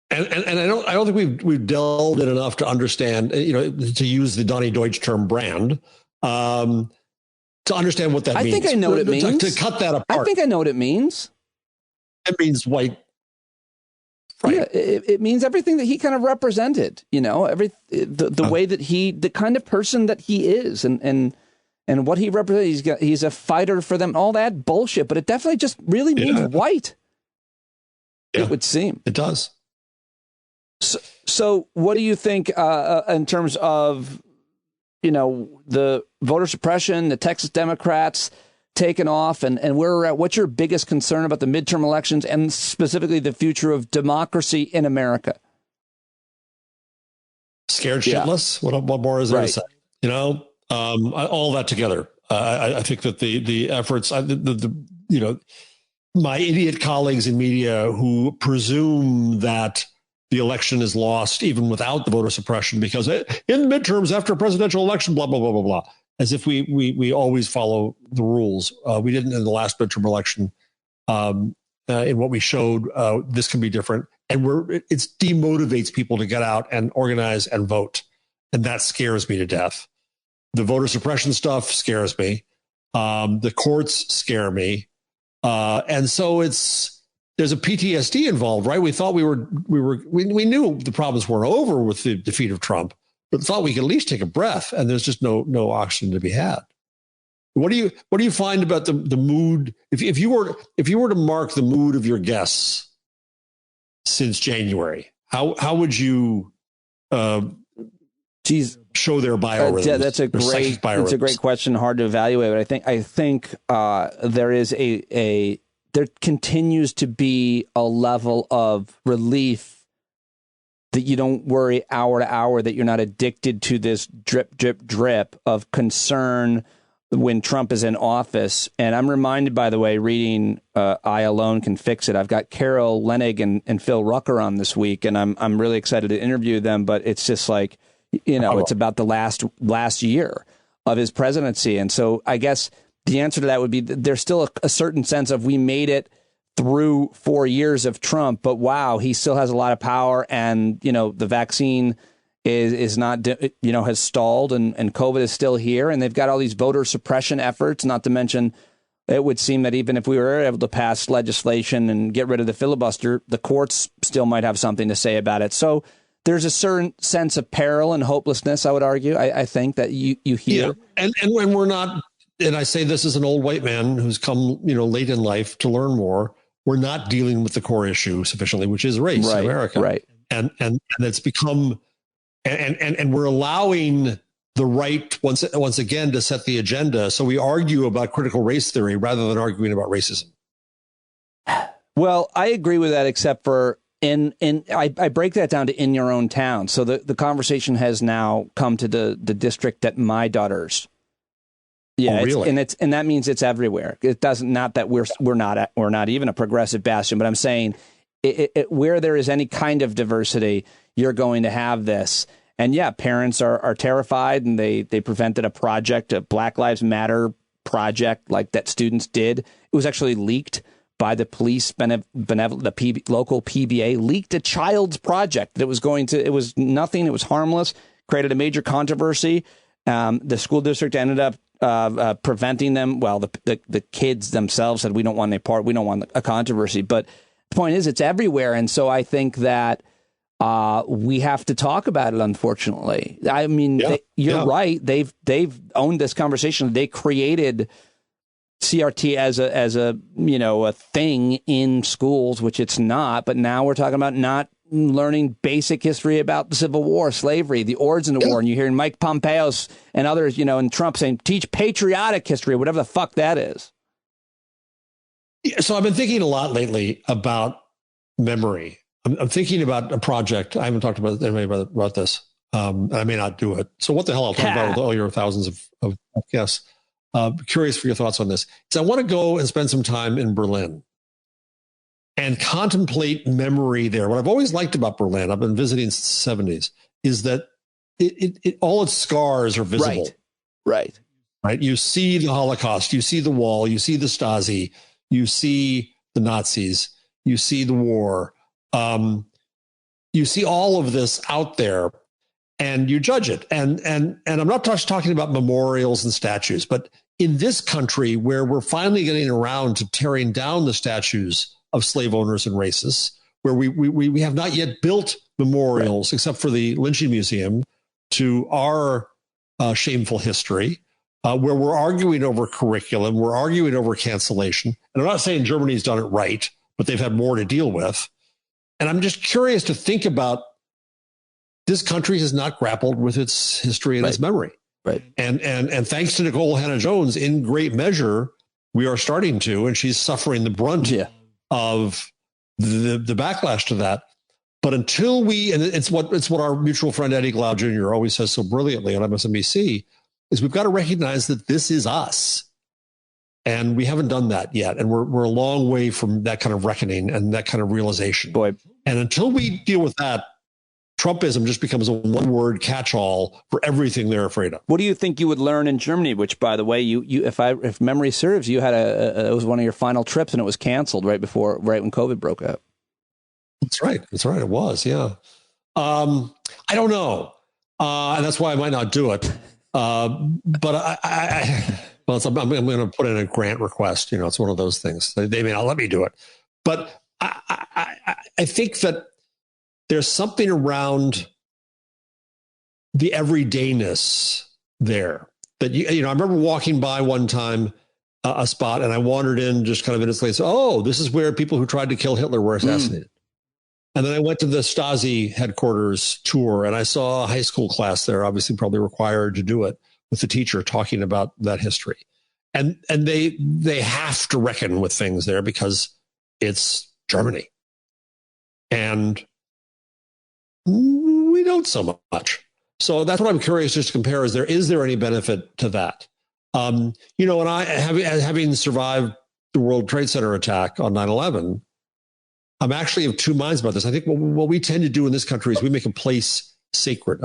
And I don't think we've delved in enough to understand, to use the Donnie Deutsch term brand, to understand what that means. I think I know what it means. To cut that apart. I think I know what it means. It means white. Right. Yeah, it means everything that he kind of represented, the way that the kind of person that he is and what he represents. He's a fighter for them, all that bullshit, but it definitely just really means white. Yeah. It would seem. It does. So what do you think in terms of, the voter suppression, the Texas Democrats taken off, and where we're at? What's your biggest concern about the midterm elections and specifically the future of democracy in America? Scared shitless? What more is there to say? All that together. I think that the efforts, my idiot colleagues in media who presume that the election is lost even without the voter suppression because in the midterms after a presidential election, blah, blah, blah, blah, blah, as if we always follow the rules. We didn't in the last midterm election. In what we showed, this can be different. And it demotivates people to get out and organize and vote. And that scares me to death. The voter suppression stuff scares me. The courts scare me. And so there's a PTSD involved, right? We thought we knew the problems weren't over with the defeat of Trump, but thought we could at least take a breath. And there's just no oxygen to be had. What do you find about the mood? If you were to mark the mood of your guests since January, how would you show their biorhythms? That's a great question. Hard to evaluate, but I think there continues to be a level of relief that you don't worry hour to hour, that you're not addicted to this drip, drip, drip of concern when Trump is in office. And I'm reminded, by the way, reading I Alone Can Fix It. I've got Carol Leonnig and Phil Rucker on this week, and I'm really excited to interview them. But it's just like, it's about the last year of his presidency. And so I guess the answer to that would be there's still a certain sense of we made it through 4 years of Trump, but wow, he still has a lot of power. And, the vaccine is not, has stalled and COVID is still here. And they've got all these voter suppression efforts, not to mention it would seem that even if we were able to pass legislation and get rid of the filibuster, the courts still might have something to say about it. So there's a certain sense of peril and hopelessness, I would argue. I think that you hear. Yeah. And when we're not, and I say this as an old white man who's come, late in life to learn more, we're not dealing with the core issue sufficiently, which is race in America. Right. And it's become, and we're allowing the right once again to set the agenda. So we argue about critical race theory rather than arguing about racism. Well, I agree with that, except for I break that down to in your own town. So the conversation has now come to the district that my daughter's. Yeah, really? And that means it's everywhere. It doesn't, not that we're not even a progressive bastion, but I'm saying where there is any kind of diversity, you're going to have this. And yeah, parents are terrified, and they prevented a project, a Black Lives Matter project like that students did. It was actually leaked by the police, local PBA leaked a child's project that it was nothing. It was harmless, created a major controversy. The school district ended up preventing them. Well, the kids themselves said, we don't want any part. We don't want a controversy. But the point is, it's everywhere. And so I think that we have to talk about it, unfortunately. I mean, you're right. They've owned this conversation. They created CRT as a thing in schools, which it's not. But now we're talking about not learning basic history about the Civil War, slavery, the origin of war. And you're hearing Mike Pompeo's and others, and Trump saying, teach patriotic history, whatever the fuck that is. So I've been thinking a lot lately about memory. I'm thinking about a project. I haven't talked about anybody about this. I may not do it. So what the hell I'll talk about with all your thousands of guests. Curious for your thoughts on this. So I want to go and spend some time in Berlin and contemplate memory there. What I've always liked about Berlin, I've been visiting since the 70s, is that it all its scars are visible. Right. You see the Holocaust, you see the wall, you see the Stasi, you see the Nazis, you see the war. You see all of this out there, and you judge it. And I'm not just talking about memorials and statues, but in this country where we're finally getting around to tearing down the statues of slave owners and racists, where we have not yet built memorials, except for the lynching museum, to our shameful history, where we're arguing over curriculum, we're arguing over cancellation. And I'm not saying Germany's done it right, but they've had more to deal with. And I'm just curious to think about, this country has not grappled with its history and its memory. Right. And thanks to Nicole Hannah-Jones, in great measure, we are starting to, and she's suffering the brunt of the backlash to that. But until and it's what our mutual friend Eddie Glau Jr. always says so brilliantly on MSNBC, is we've got to recognize that this is us. And we haven't done that yet. And we're a long way from that kind of reckoning and that kind of realization. And until we deal with that, Trumpism just becomes a one-word catch-all for everything they're afraid of. What do you think you would learn in Germany? Which, by the way, if memory serves, you had it was one of your final trips, and it was canceled right when COVID broke out. That's right. It was, yeah. I don't know, and that's why I might not do it. But I'm going to put in a grant request. It's one of those things. They may not let me do it, but I think that there's something around the everydayness there that, I remember walking by one time a spot, and I wandered in just kind of minutes later. Oh, this is where people who tried to kill Hitler were assassinated. And then I went to the Stasi headquarters tour, and I saw a high school class there, obviously probably required to do it, with the teacher talking about that history. And they have to reckon with things there because it's Germany. And we don't so much. So that's what I'm curious just to compare. Is there any benefit to that? And I, having survived the World Trade Center attack on 9/11, I'm actually of two minds about this. I think what we tend to do in this country is we make a place sacred.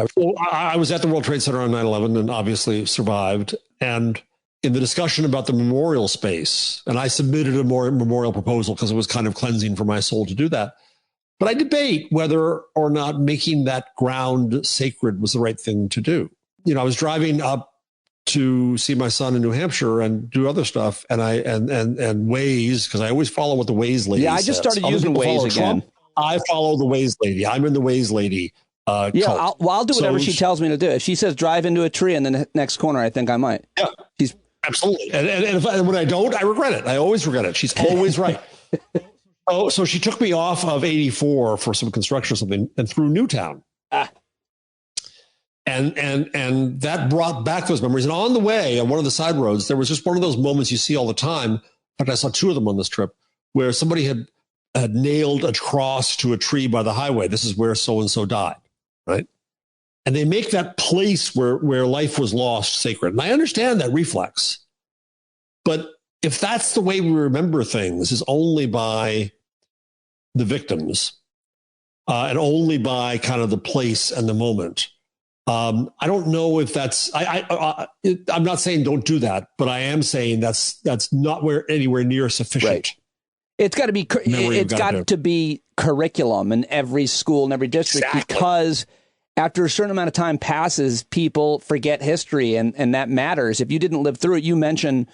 I was at the World Trade Center on 9/11 and obviously survived. And in the discussion about the memorial space, and I submitted a memorial proposal because it was kind of cleansing for my soul to do that. But I debate whether or not making that ground sacred was the right thing to do. I was driving up to see my son in New Hampshire and do other stuff, and Waze, because I always follow what the Waze lady says. I just started using Waze again. I follow the Waze lady. I'm in the Waze lady I'll do whatever she tells me to do. If she says drive into a tree in the next corner, I think I might. Yeah, she's absolutely. And when I don't, I regret it. I always regret it. She's always right. So she took me off of 84 for some construction or something and through Newtown. And that brought back those memories. And on the way, on one of the side roads, there was just one of those moments you see all the time. In fact, I saw two of them on this trip where somebody had nailed a cross to a tree by the highway. This is where so-and-so died, right? And they make that place where life was lost sacred. And I understand that reflex. But if that's the way we remember things, is only by the victims and only by kind of the place and the moment, I don't know if that's, I'm not saying don't do that, but I am saying that's not anywhere near sufficient. Right. It's got to be, to be curriculum in every school and every district, because after a certain amount of time passes, people forget history, and that matters. If you didn't live through it, you mentioned,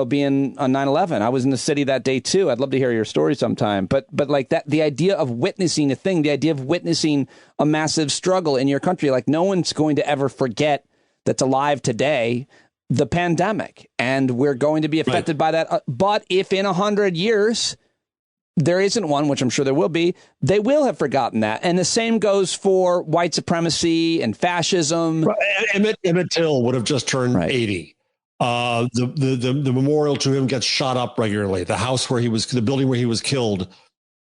being on 9/11. I was in the city that day too. I'd love to hear your story sometime. But like that, the idea of witnessing a thing, the idea of witnessing a massive struggle in your country, like no one's going to ever forget that's alive today, the pandemic, and we're going to be affected by that. But if in 100 years there isn't one, which I'm sure there will be, they will have forgotten that. And the same goes for white supremacy and fascism. Right. Emmett Till would have just turned 80. The memorial to him gets shot up regularly. The house where the building where he was killed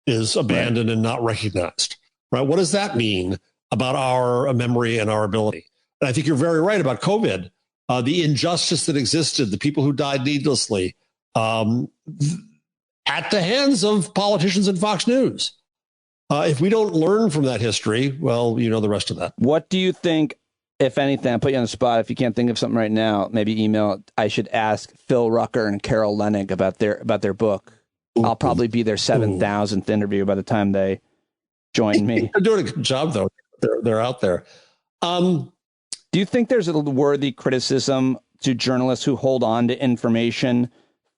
is abandoned and not recognized. Right? What does that mean about our memory and our ability? And I think you're very right about COVID. The injustice that existed, the people who died needlessly, at the hands of politicians and Fox News. If we don't learn from that history, well, the rest of that. What do you think, if anything, I'll put you on the spot. If you can't think of something right now, maybe email. I should ask Phil Rucker and Carol Leonnig about their book. I'll probably be their 7,000th interview by the time they join me. They're doing a good job, though. They're out there. Do you think there's a worthy criticism to journalists who hold on to information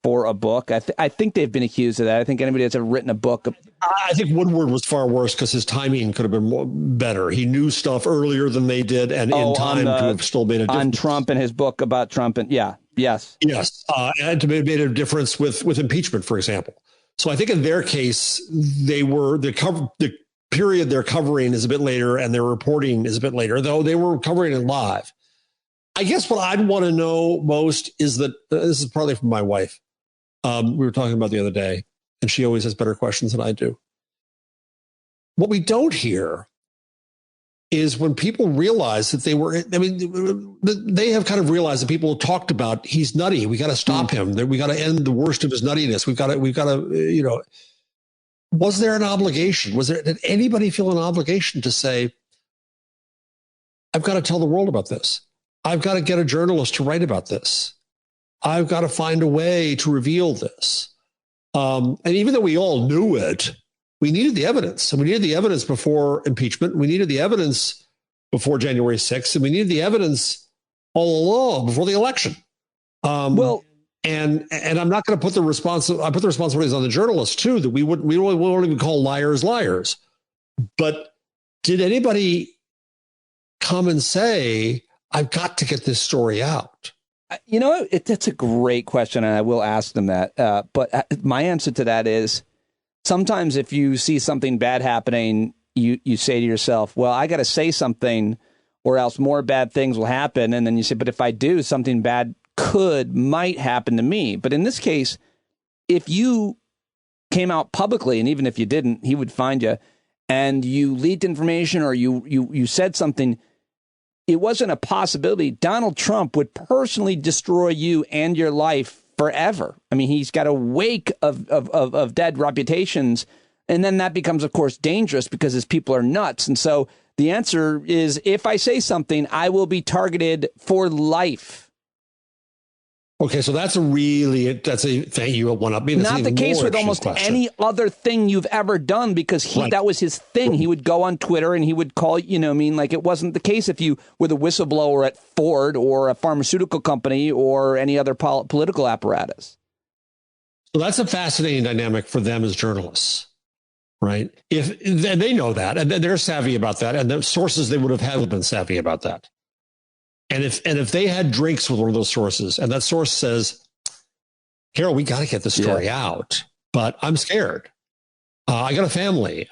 for a book? I think they've been accused of that. I think anybody that's ever written a book. I think Woodward was far worse because his timing could have been better. He knew stuff earlier than they did, and in time to have still made a difference. On Trump and his book about Trump, and yes, and to have made a difference with impeachment, for example. So I think in their case, they were the period they're covering is a bit later, and their reporting is a bit later, though they were covering it live. I guess what I'd want to know most is that this is partly from my wife. We were talking about the other day, and she always has better questions than I do. What we don't hear is when people realize that they have kind of realized that people talked about, he's nutty. We got to stop him. We got to end the worst of his nuttiness. We've got to, was there an obligation? Did anybody feel an obligation to say, I've got to tell the world about this. I've got to get a journalist to write about this. I've got to find a way to reveal this. And even though we all knew it, we needed the evidence. And we needed the evidence before impeachment. We needed the evidence before January 6th. And we needed the evidence all along before the election. And I'm not going to put the responsibilities on the journalists too, that we won't even call liars liars. But did anybody come and say, I've got to get this story out? That's a great question, and I will ask them that. But my answer to that is, sometimes if you see something bad happening, you say to yourself, well, I got to say something or else more bad things will happen. And then you say, but if I do, something bad might happen to me. But in this case, if you came out publicly, and even if you didn't, he would find you, and you leaked information or you said something, it wasn't a possibility. Donald Trump would personally destroy you and your life forever. I mean, he's got a wake of dead reputations. And then that becomes, of course, dangerous because his people are nuts. And so the answer is, if I say something, I will be targeted for life. Okay, so that's a thing you one up. Not the case with almost any other thing you've ever done, because that was his thing. He would go on Twitter and he would call, it wasn't the case if you were the whistleblower at Ford or a pharmaceutical company or any other political apparatus. So that's a fascinating dynamic for them as journalists. right? And they know that, and they're savvy about that, and the sources they would have had been savvy about that. And if they had drinks with one of those sources, and that source says, Carol, we got to get this story out, but I'm scared. I got a family.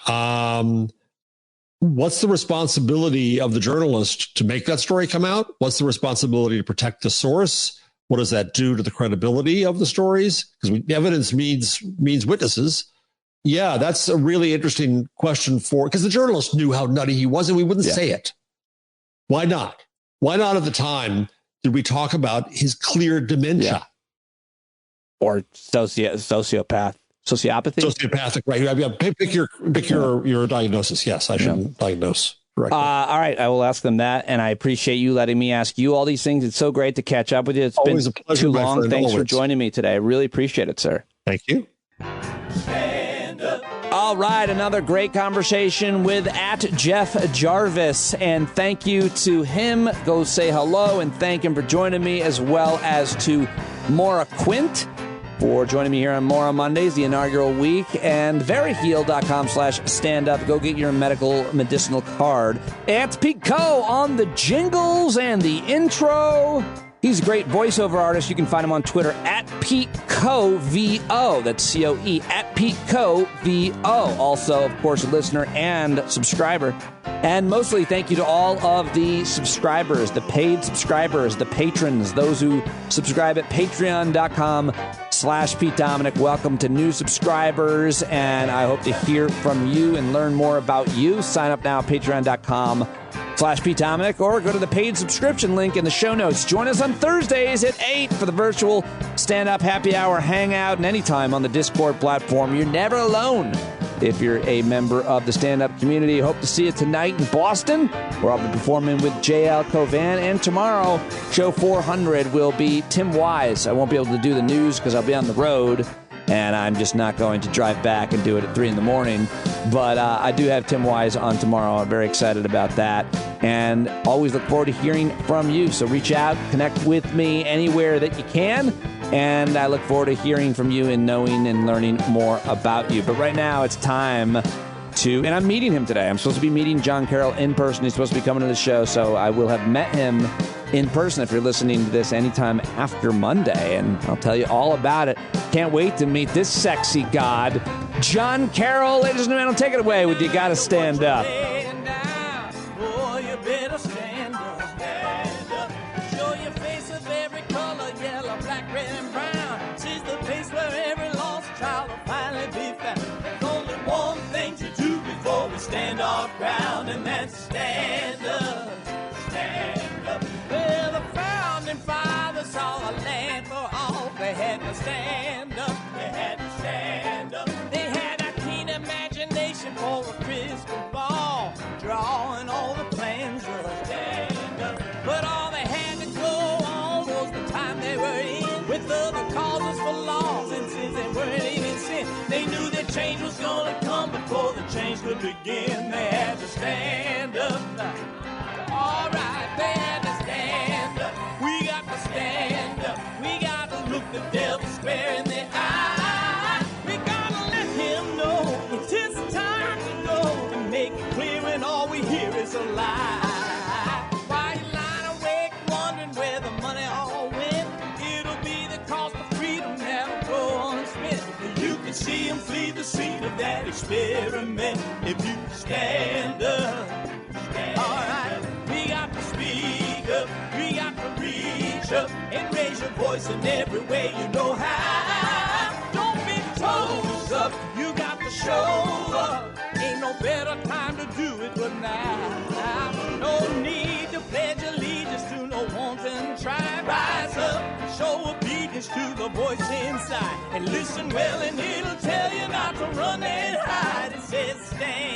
What's the responsibility of the journalist to make that story come out? What's the responsibility to protect the source? What does that do to the credibility of the stories? Because evidence means witnesses. Yeah, that's a really interesting question because the journalist knew how nutty he was and we wouldn't say it. Why not? Why not at the time did we talk about his clear dementia? Or sociopathy. Sociopathic, right? Pick your diagnosis. Yes, I shouldn't diagnose correctly. All right, I will ask them that, and I appreciate you letting me ask you all these things. It's so great to catch up with you. It's always been a pleasure, too long. Friend, Thanks always. for joining me today. I really appreciate it, sir. Thank you. All right, another great conversation with @Jeff Jarvis, and thank you to him. Go say hello and thank him for joining me, as well as to Maura Quint for joining me here on Maura Mondays, the inaugural week, and veryheal.com/standup. Go get your medicinal card. It's Pete Coe on the jingles and the intro. He's a great voiceover artist. You can find him on Twitter @PeteCoVO. That's COE @PeteCoVO. Also, of course, a listener and subscriber. And mostly thank you to all of the subscribers, the paid subscribers, the patrons, those who subscribe at patreon.com/Pete Dominick. Welcome to new subscribers, and I hope to hear from you and learn more about you. Sign up now at patreon.com/Pete Dominick, or go to the paid subscription link in the show notes. Join us on Thursdays at 8 for the virtual stand-up happy hour hangout, and anytime on the Discord platform. You're never alone if you're a member of the stand-up community. Hope to see you tonight in Boston, where I'll be performing with JL Covan. And tomorrow, show 400 will be Tim Wise. I won't be able to do the news because I'll be on the road, and I'm just not going to drive back and do it at 3 in the morning. But I do have Tim Wise on tomorrow. I'm very excited about that. And always look forward to hearing from you. So reach out, connect with me anywhere that you can. And I look forward to hearing from you and knowing and learning more about you. But right now it's time to, and I'm meeting him today. I'm supposed to be meeting John Carroll in person. He's supposed to be coming to the show. So I will have met him in person if you're listening to this anytime after Monday. And I'll tell you all about it. Can't wait to meet this sexy god, John Carroll. Ladies and gentlemen, take it away with You Gotta Stand Up. Stand our ground, and then stand up, stand up. Well, the founding fathers saw a land for all. They had to stand up, they had to stand up. They had a keen imagination for a crystal ball, drawing all the plans of stand up. But all they had to go on was the time they were in, with other causes for laws, and since they weren't even sin, they knew that change was gonna come before the change could begin. They had to stand up. All right, they had to stand up. We got to stand up. We got to look the devil square in the eye. We gotta let him know it's his time to go, and make it clear when all we hear is a lie. Why you lying awake wondering where the money all went? It'll be the cost of freedom that'll go unspent. You can see him flee the scene of that experiment if you stand up. All right, we got to speak up, we got to reach up and raise your voice in every way you know how. Don't be toes up, you got to show up. Ain't no better time to do it but now. No need to pledge allegiance to no wanton tribe. Rise up, show obedience to the voice inside, and listen well and it'll tell you not to run and hide. It says stand